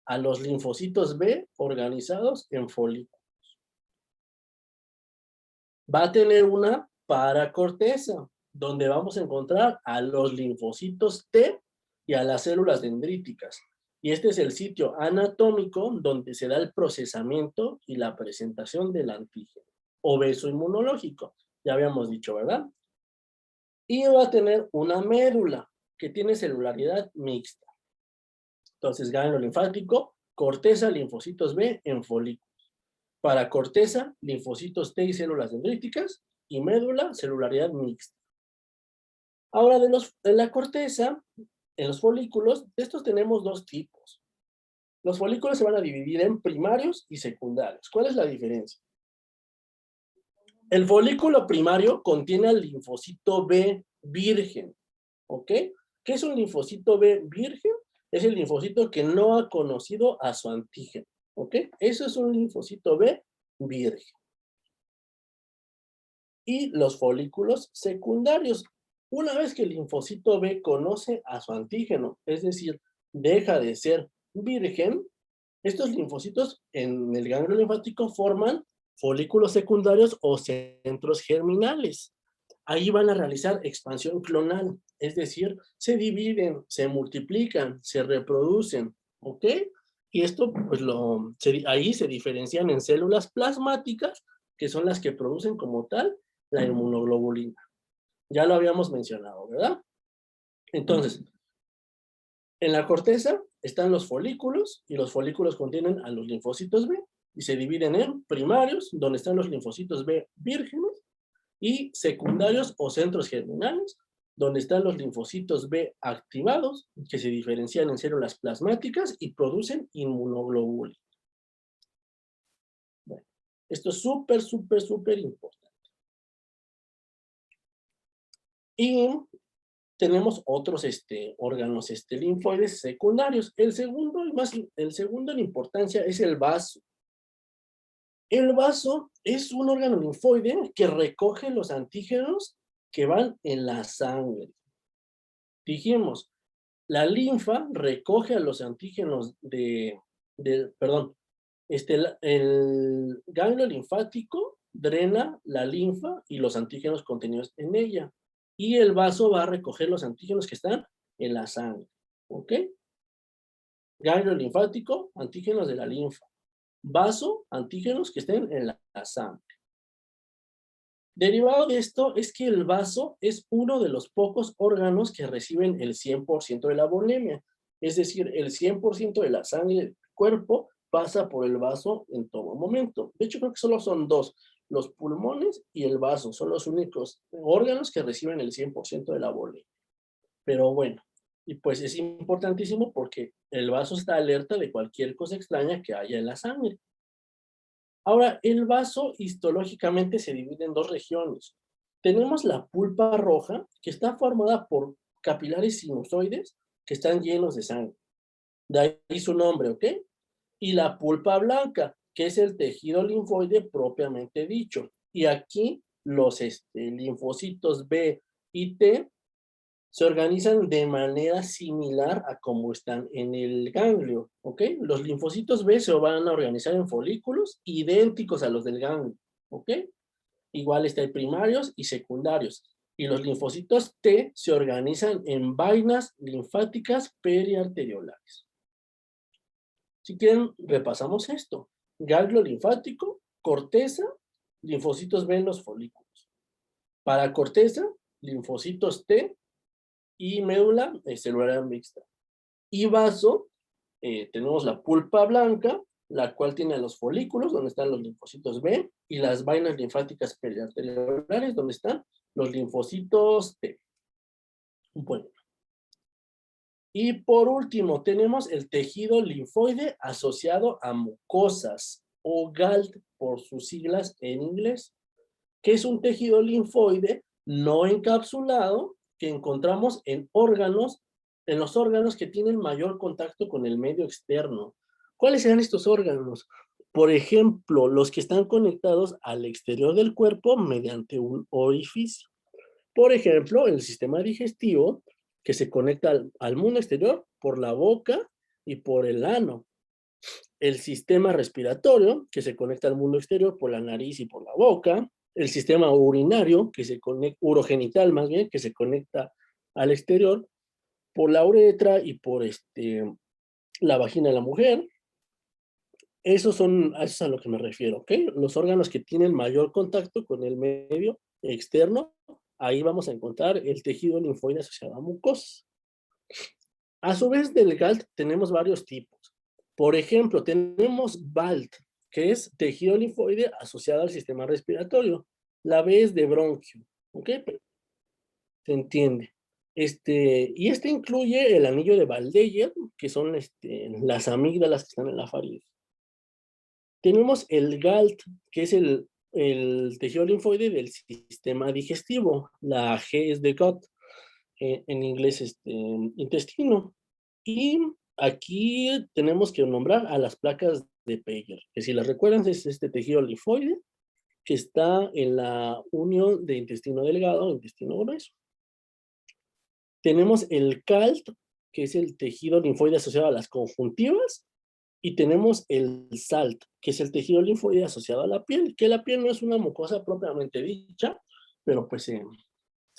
a los linfocitos B organizados en folículos. Va a tener una paracorteza, donde vamos a encontrar a los linfocitos T y a las células dendríticas. Y este es el sitio anatómico donde se da el procesamiento y la presentación del antígeno obeso inmunológico. Ya habíamos dicho, ¿verdad? Y va a tener una médula que tiene celularidad mixta. Entonces, ganglio linfático, corteza, linfocitos B en folículos. Para corteza, linfocitos T y células dendríticas, y médula, celularidad mixta. Ahora, de la corteza, en los folículos, de estos tenemos 2 tipos. Los folículos se van a dividir en primarios y secundarios. ¿Cuál es la diferencia? El folículo primario contiene al linfocito B virgen, ¿ok? ¿Qué es un linfocito B virgen? Es el linfocito que no ha conocido a su antígeno, ¿ok? Eso es un linfocito B virgen. Y los folículos secundarios. Una vez que el linfocito B conoce a su antígeno, es decir, deja de ser virgen, estos linfocitos en el ganglio linfático forman folículos secundarios o centros germinales. Ahí van a realizar expansión clonal, es decir, se dividen, se multiplican, se reproducen, ¿ok? Y esto, pues ahí se diferencian en células plasmáticas, que son las que producen como tal la inmunoglobulina. Ya lo habíamos mencionado, ¿verdad? Entonces, en la corteza están los folículos, y los folículos contienen a los linfocitos B, y se dividen en primarios, donde están los linfocitos B vírgenes, y secundarios o centros germinales, donde están los linfocitos B activados, que se diferencian en células plasmáticas y producen inmunoglobulina. Bueno, esto es súper, súper, súper importante. Y tenemos otros órganos linfoides secundarios. El segundo en importancia es el vaso. El vaso es un órgano linfoide que recoge los antígenos que van en la sangre. Dijimos, la linfa recoge a los antígenos el ganglio linfático drena la linfa y los antígenos contenidos en ella. Y el vaso va a recoger los antígenos que están en la sangre. ¿Ok? Ganglio linfático, antígenos de la linfa. Vaso, antígenos que estén en la sangre. Derivado de esto es que el vaso es uno de los pocos órganos que reciben el 100% de la volemia. Es decir, el 100% de la sangre del cuerpo pasa por el vaso en todo momento. De hecho, creo que solo son dos. Los pulmones y el vaso son los únicos órganos que reciben el 100% de la volemia. Pero bueno, y pues es importantísimo porque el vaso está alerta de cualquier cosa extraña que haya en la sangre. Ahora, el vaso histológicamente se divide en dos regiones. Tenemos la pulpa roja, que está formada por capilares sinusoides que están llenos de sangre. De ahí su nombre, ¿ok? Y la pulpa blanca, que es el tejido linfoide propiamente dicho. Y aquí los linfocitos B y T se organizan de manera similar a como están en el ganglio, ¿ok? Los linfocitos B se van a organizar en folículos idénticos a los del ganglio, ¿ok? Igual hay primarios y secundarios. Y los linfocitos T se organizan en vainas linfáticas periarteriolares. Si quieren, repasamos esto. Ganglio linfático, corteza, linfocitos B en los folículos. Para corteza, linfocitos T y médula celular mixta. Y vaso, tenemos la pulpa blanca, la cual tiene los folículos, donde están los linfocitos B, y las vainas linfáticas periarteriolares, donde están los linfocitos T. Bueno. Y por último, tenemos el tejido linfoide asociado a mucosas, o GALT por sus siglas en inglés, que es un tejido linfoide no encapsulado que encontramos en los órganos que tienen mayor contacto con el medio externo. ¿Cuáles serán estos órganos? Por ejemplo, los que están conectados al exterior del cuerpo mediante un orificio. Por ejemplo, el sistema digestivo, que se conecta al mundo exterior por la boca y por el ano. El sistema respiratorio, que se conecta al mundo exterior por la nariz y por la boca. El sistema urinario, que se conecta, urogenital más bien, que se conecta al exterior por la uretra y por la vagina de la mujer. Eso es a lo que me refiero, ¿ok? Los órganos que tienen mayor contacto con el medio externo, ahí vamos a encontrar el tejido linfoide asociado a mucosas. A su vez del GALT tenemos varios tipos. Por ejemplo, tenemos BALT, que es tejido linfoide asociado al sistema respiratorio. La B es de bronquio, ¿ok? Se entiende. Y incluye el anillo de Valdeyer, que son las amígdalas que están en la faringe. Tenemos el GALT, que es el tejido linfoide del sistema digestivo. La G es de gut, en inglés intestino. Y aquí tenemos que nombrar a las placas de Peyer, que si las recuerdan es este tejido linfoide que está en la unión de intestino delgado e intestino grueso. Tenemos el CALT, que es el tejido linfoide asociado a las conjuntivas, y tenemos el SALT, que es el tejido linfoide asociado a la piel, que la piel no es una mucosa propiamente dicha, pero pues se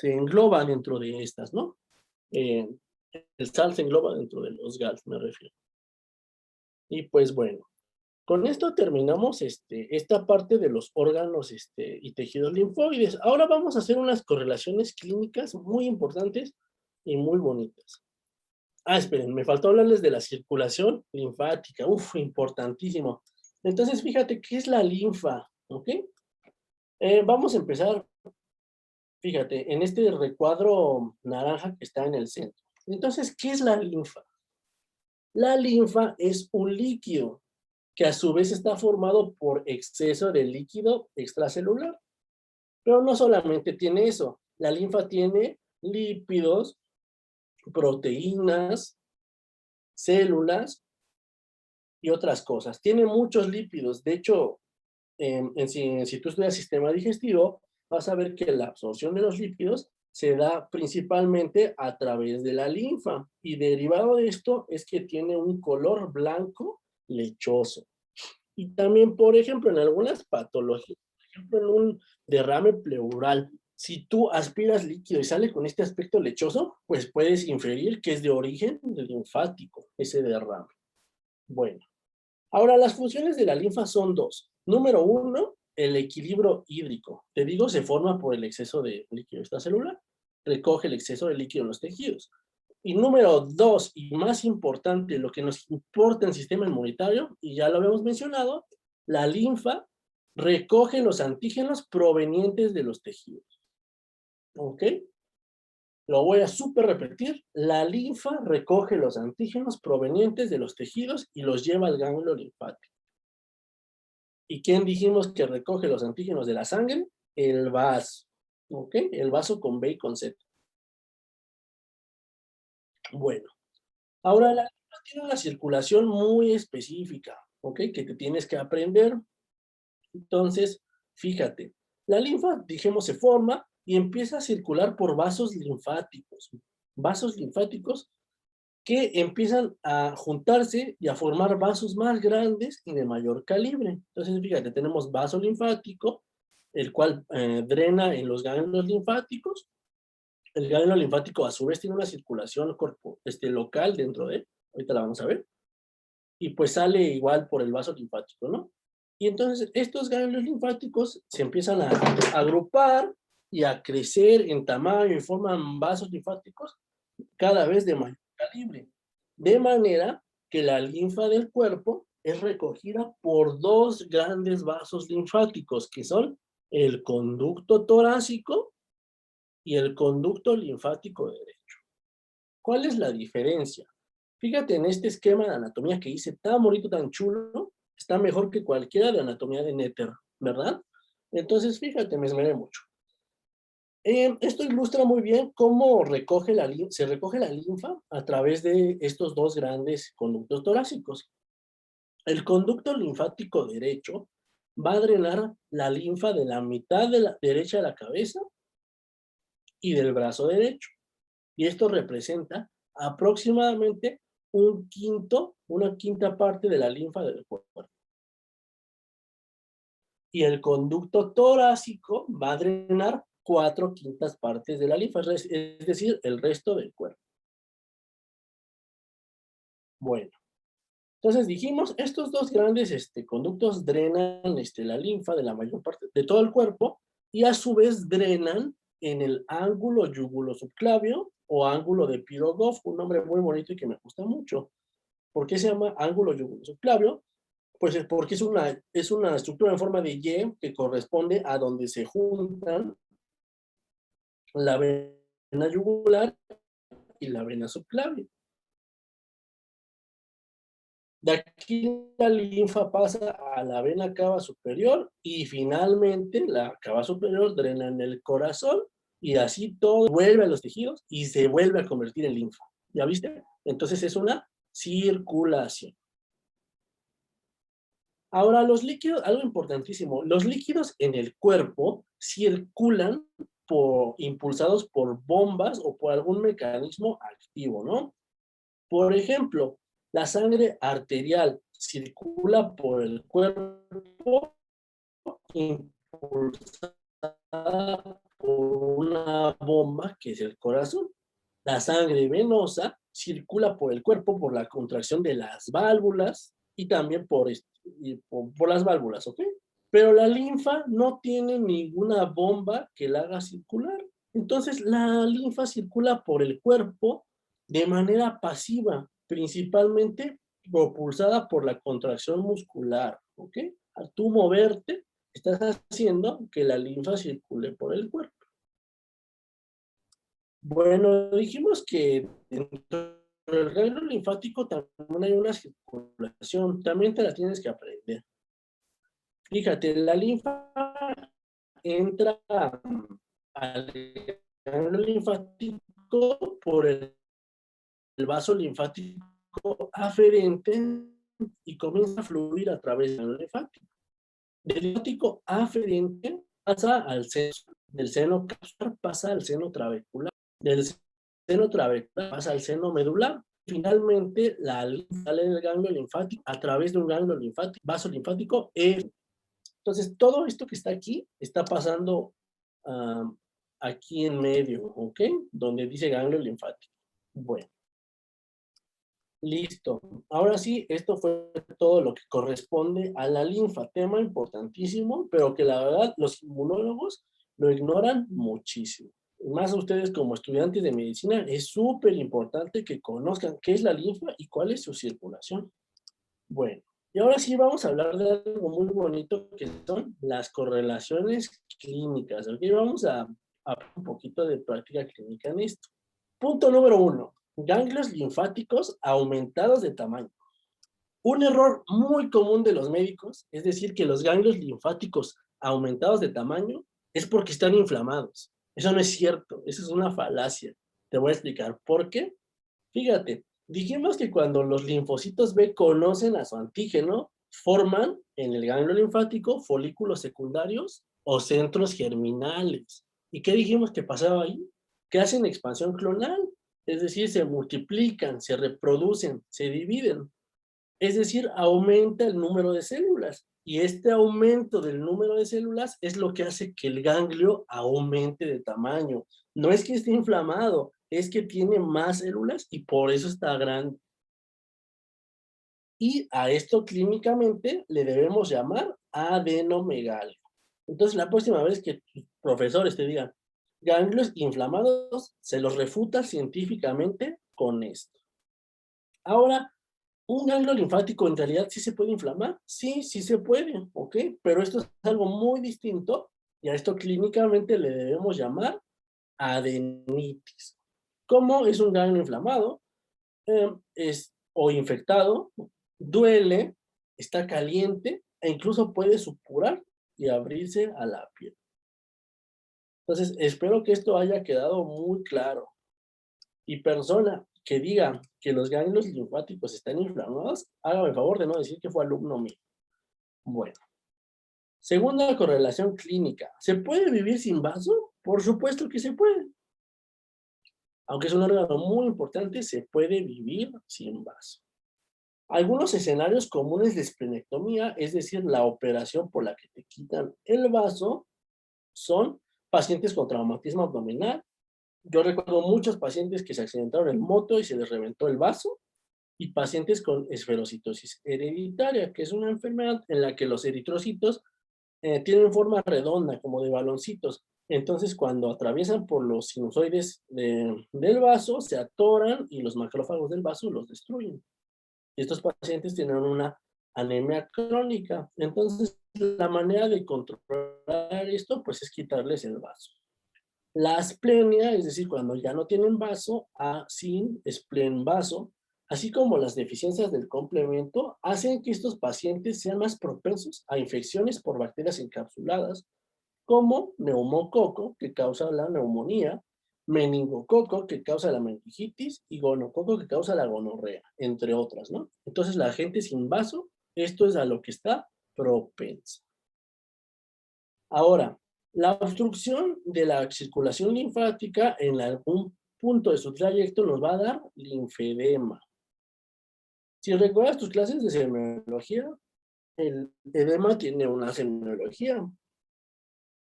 engloba dentro de estas, ¿no? El SALT se engloba dentro de los GALs, me refiero. Y pues bueno, con esto terminamos esta parte de los órganos y tejidos linfoides. Ahora vamos a hacer unas correlaciones clínicas muy importantes y muy bonitas. Esperen, me faltó hablarles de la circulación linfática. Uf, importantísimo. Entonces, fíjate, ¿qué es la linfa? ¿Ok? Vamos a empezar, fíjate, en este recuadro naranja que está en el centro. Entonces, ¿qué es la linfa? La linfa es un líquido que a su vez está formado por exceso de líquido extracelular. Pero no solamente tiene eso. La linfa tiene lípidos, proteínas, células y otras cosas. Tiene muchos lípidos. De hecho, si tú estudias sistema digestivo, vas a ver que la absorción de los lípidos se da principalmente a través de la linfa. Y derivado de esto es que tiene un color blanco lechoso. Y también, por ejemplo, en algunas patologías, por ejemplo, en un derrame pleural, si tú aspiras líquido y sale con este aspecto lechoso, pues puedes inferir que es de origen linfático, ese derrame. Bueno, ahora las funciones de la linfa son dos. Número uno, el equilibrio hídrico. Te digo, se forma por el exceso de líquido extracelular. Recoge el exceso de líquido en los tejidos. Y número dos, y más importante, lo que nos importa en el sistema inmunitario, y ya lo habíamos mencionado, la linfa recoge los antígenos provenientes de los tejidos. ¿Ok? Lo voy a súper repetir. La linfa recoge los antígenos provenientes de los tejidos y los lleva al ganglio linfático. ¿Y quién dijimos que recoge los antígenos de la sangre? El vaso. ¿Ok? El vaso con B y con Z. Bueno. Ahora, la linfa tiene una circulación muy específica, ¿ok? Que te tienes que aprender. Entonces, fíjate, la linfa, dijimos, se forma y empieza a circular por vasos linfáticos. Vasos linfáticos que empiezan a juntarse y a formar vasos más grandes y de mayor calibre. Entonces, fíjate, tenemos vaso linfático, el cual drena en los ganglios linfáticos. El ganglio linfático a su vez tiene una circulación local dentro de él, ahorita la vamos a ver, y pues sale igual por el vaso linfático, ¿no? Y entonces estos ganglios linfáticos se empiezan a agrupar y a crecer en tamaño y forman vasos linfáticos cada vez de mayor calibre, de manera que la linfa del cuerpo es recogida por dos grandes vasos linfáticos, que son el conducto torácico y el conducto linfático derecho. ¿Cuál es la diferencia? Fíjate en este esquema de anatomía que hice, tan bonito, tan chulo, está mejor que cualquiera de anatomía de Netter, ¿verdad? Entonces, fíjate, me esmeré mucho. Esto ilustra muy bien cómo se recoge la linfa a través de estos dos grandes conductos torácicos. El conducto linfático derecho va a drenar la linfa de la mitad de la derecha de la cabeza y del brazo derecho. Y esto representa aproximadamente una quinta parte de la linfa del cuerpo. Y el conducto torácico va a drenar 4/5 partes de la linfa, es decir, el resto del cuerpo. Bueno, entonces dijimos, estos dos grandes conductos drenan la linfa de la mayor parte de todo el cuerpo y a su vez drenan en el ángulo yugulosubclavio o ángulo de Pirogov, un nombre muy bonito y que me gusta mucho. ¿Por qué se llama ángulo yugulosubclavio? Pues es porque es una estructura en forma de Y que corresponde a donde se juntan la vena yugular y la vena subclavia. De aquí la linfa pasa a la vena cava superior y finalmente la cava superior drena en el corazón y así todo vuelve a los tejidos y se vuelve a convertir en linfa. ¿Ya viste? Entonces es una circulación. Ahora los líquidos, algo importantísimo, los líquidos en el cuerpo circulan impulsados por bombas o por algún mecanismo activo, ¿no? Por ejemplo, la sangre arterial circula por el cuerpo impulsada por una bomba que es el corazón. La sangre venosa circula por el cuerpo por la contracción de las válvulas y también por las válvulas, ¿ok? Pero la linfa no tiene ninguna bomba que la haga circular. Entonces, la linfa circula por el cuerpo de manera pasiva, principalmente propulsada por la contracción muscular, ¿ok? Al tú moverte, estás haciendo que la linfa circule por el cuerpo. Bueno, dijimos que dentro del ganglio linfático también hay una circulación, también te la tienes que aprender. Fíjate, la linfa entra al ganglio linfático por el vaso linfático aferente y comienza a fluir a través del ganglio linfático. Del linfático aferente pasa al seno, del seno capsular pasa al seno trabecular, del seno trabecular pasa al seno medular. Finalmente, la linfa sale del ganglio linfático a través de un ganglio linfático, vaso linfático. Entonces, todo esto que está aquí está pasando aquí en medio, ¿ok? Donde dice ganglio linfático. Bueno. Listo. Ahora sí, esto fue todo lo que corresponde a la linfa. Tema importantísimo, pero que la verdad los inmunólogos lo ignoran muchísimo. Más ustedes como estudiantes de medicina, es súper importante que conozcan qué es la linfa y cuál es su circulación. Bueno, y ahora sí vamos a hablar de algo muy bonito que son las correlaciones clínicas. ¿Ok? Vamos a un poquito de práctica clínica en esto. Punto número 1. Ganglios linfáticos aumentados de tamaño. Un error muy común de los médicos es decir que los ganglios linfáticos aumentados de tamaño es porque están inflamados. Eso no es cierto, eso es una falacia. Te voy a explicar por qué. Fíjate, dijimos que cuando los linfocitos B conocen a su antígeno, forman en el ganglio linfático folículos secundarios o centros germinales. ¿Y qué dijimos que pasaba ahí? Que hacen expansión clonal, es decir, se multiplican, se reproducen, se dividen. Es decir, aumenta el número de células. Y este aumento del número de células es lo que hace que el ganglio aumente de tamaño. No es que esté inflamado, es que tiene más células y por eso está grande. Y a esto clínicamente le debemos llamar adenomegalio. Entonces, la próxima vez que tus profesores te digan ganglios inflamados, se los refuta científicamente con esto. Ahora, ¿un ganglio linfático en realidad sí se puede inflamar? Sí, sí se puede, ¿ok? Pero esto es algo muy distinto y a esto clínicamente le debemos llamar adenitis. ¿Cómo es un ganglio inflamado? O infectado, duele, está caliente e incluso puede supurar y abrirse a la piel. Entonces, espero que esto haya quedado muy claro. Y persona que diga que los ganglios linfáticos están inflamados, hágame el favor de no decir que fue alumno mío. Bueno. Segunda correlación clínica. ¿Se puede vivir sin vaso? Por supuesto que se puede. Aunque es un órgano muy importante, se puede vivir sin vaso. Algunos escenarios comunes de esplenectomía, es decir, la operación por la que te quitan el vaso, son pacientes con traumatismo abdominal. Yo recuerdo muchos pacientes que se accidentaron en moto y se les reventó el vaso, y pacientes con esferocitosis hereditaria, que es una enfermedad en la que los eritrocitos tienen forma redonda, como de baloncitos. Entonces, cuando atraviesan por los sinusoides del vaso, se atoran y los macrófagos del vaso los destruyen. Y estos pacientes tienen una anemia crónica. Entonces, la manera de controlar esto, pues, es quitarles el vaso. La asplenia, es decir, cuando ya no tienen vaso, sin esplenvaso, así como las deficiencias del complemento, hacen que estos pacientes sean más propensos a infecciones por bacterias encapsuladas, como neumococo, que causa la neumonía, meningococo, que causa la meningitis, y gonococo, que causa la gonorrea, entre otras, ¿no? Entonces, la gente sin vaso, esto es a lo que está propensa. Ahora, la obstrucción de la circulación linfática en algún punto de su trayecto nos va a dar linfedema. Si recuerdas tus clases de semiología, el edema tiene una semiología.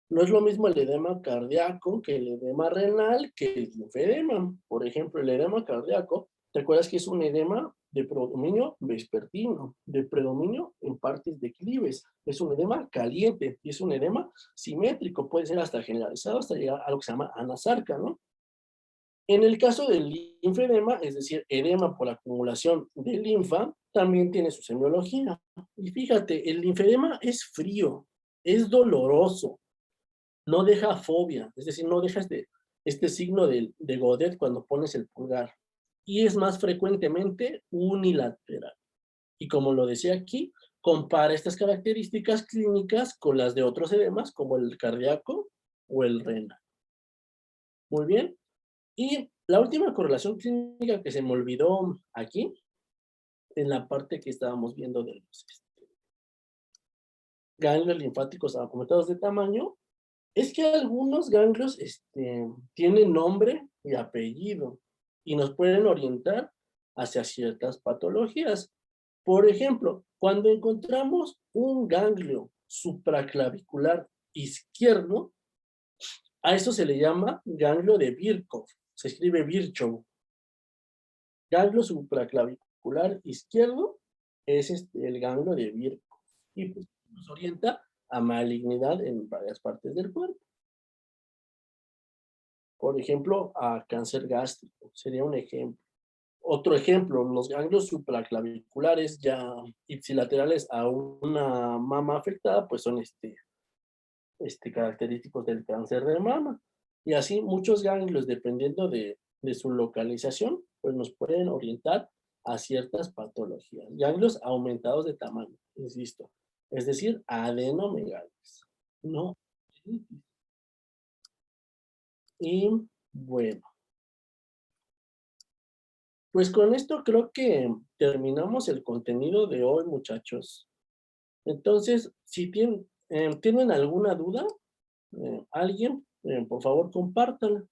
No es lo mismo el edema cardíaco que el edema renal que el linfedema. Por ejemplo, el edema cardíaco, ¿te acuerdas que es un edema de predominio vespertino, de predominio en partes declives? Es un edema caliente y es un edema simétrico, puede ser hasta generalizado, hasta llegar a lo que se llama anasarca, ¿no? En el caso del linfedema, es decir, edema por acumulación de linfa, también tiene su semiología. Y fíjate, el linfedema es frío, es doloroso, no deja fobia, es decir, no deja este signo de Godet cuando pones el pulgar. Y es más frecuentemente unilateral. Y como lo decía aquí, compara estas características clínicas con las de otros edemas, como el cardíaco o el renal. Muy bien. Y la última correlación clínica que se me olvidó aquí, en la parte que estábamos viendo de los ganglios linfáticos aumentados de tamaño, es que algunos ganglios tienen nombre y apellido y nos pueden orientar hacia ciertas patologías. Por ejemplo, cuando encontramos un ganglio supraclavicular izquierdo, a eso se le llama ganglio de Virchow. Se escribe Virchow. Ganglio supraclavicular izquierdo es el ganglio de Virchow. Y pues, nos orienta a malignidad en varias partes del cuerpo. Por ejemplo, a cáncer gástrico, sería un ejemplo. Otro ejemplo, los ganglios supraclaviculares ya ipsilaterales a una mama afectada, pues son característicos del cáncer de mama. Y así muchos ganglios, dependiendo de su localización, pues nos pueden orientar a ciertas patologías. Ganglios aumentados de tamaño, insisto. Es decir, adenomegalias. No. Y bueno. Pues con esto creo que terminamos el contenido de hoy, muchachos. Entonces, si tienen alguna duda, alguien, por favor, compártanla.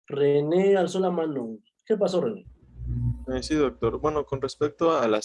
René alzó la mano. ¿Qué pasó, René? Sí, doctor. Bueno, con respecto a las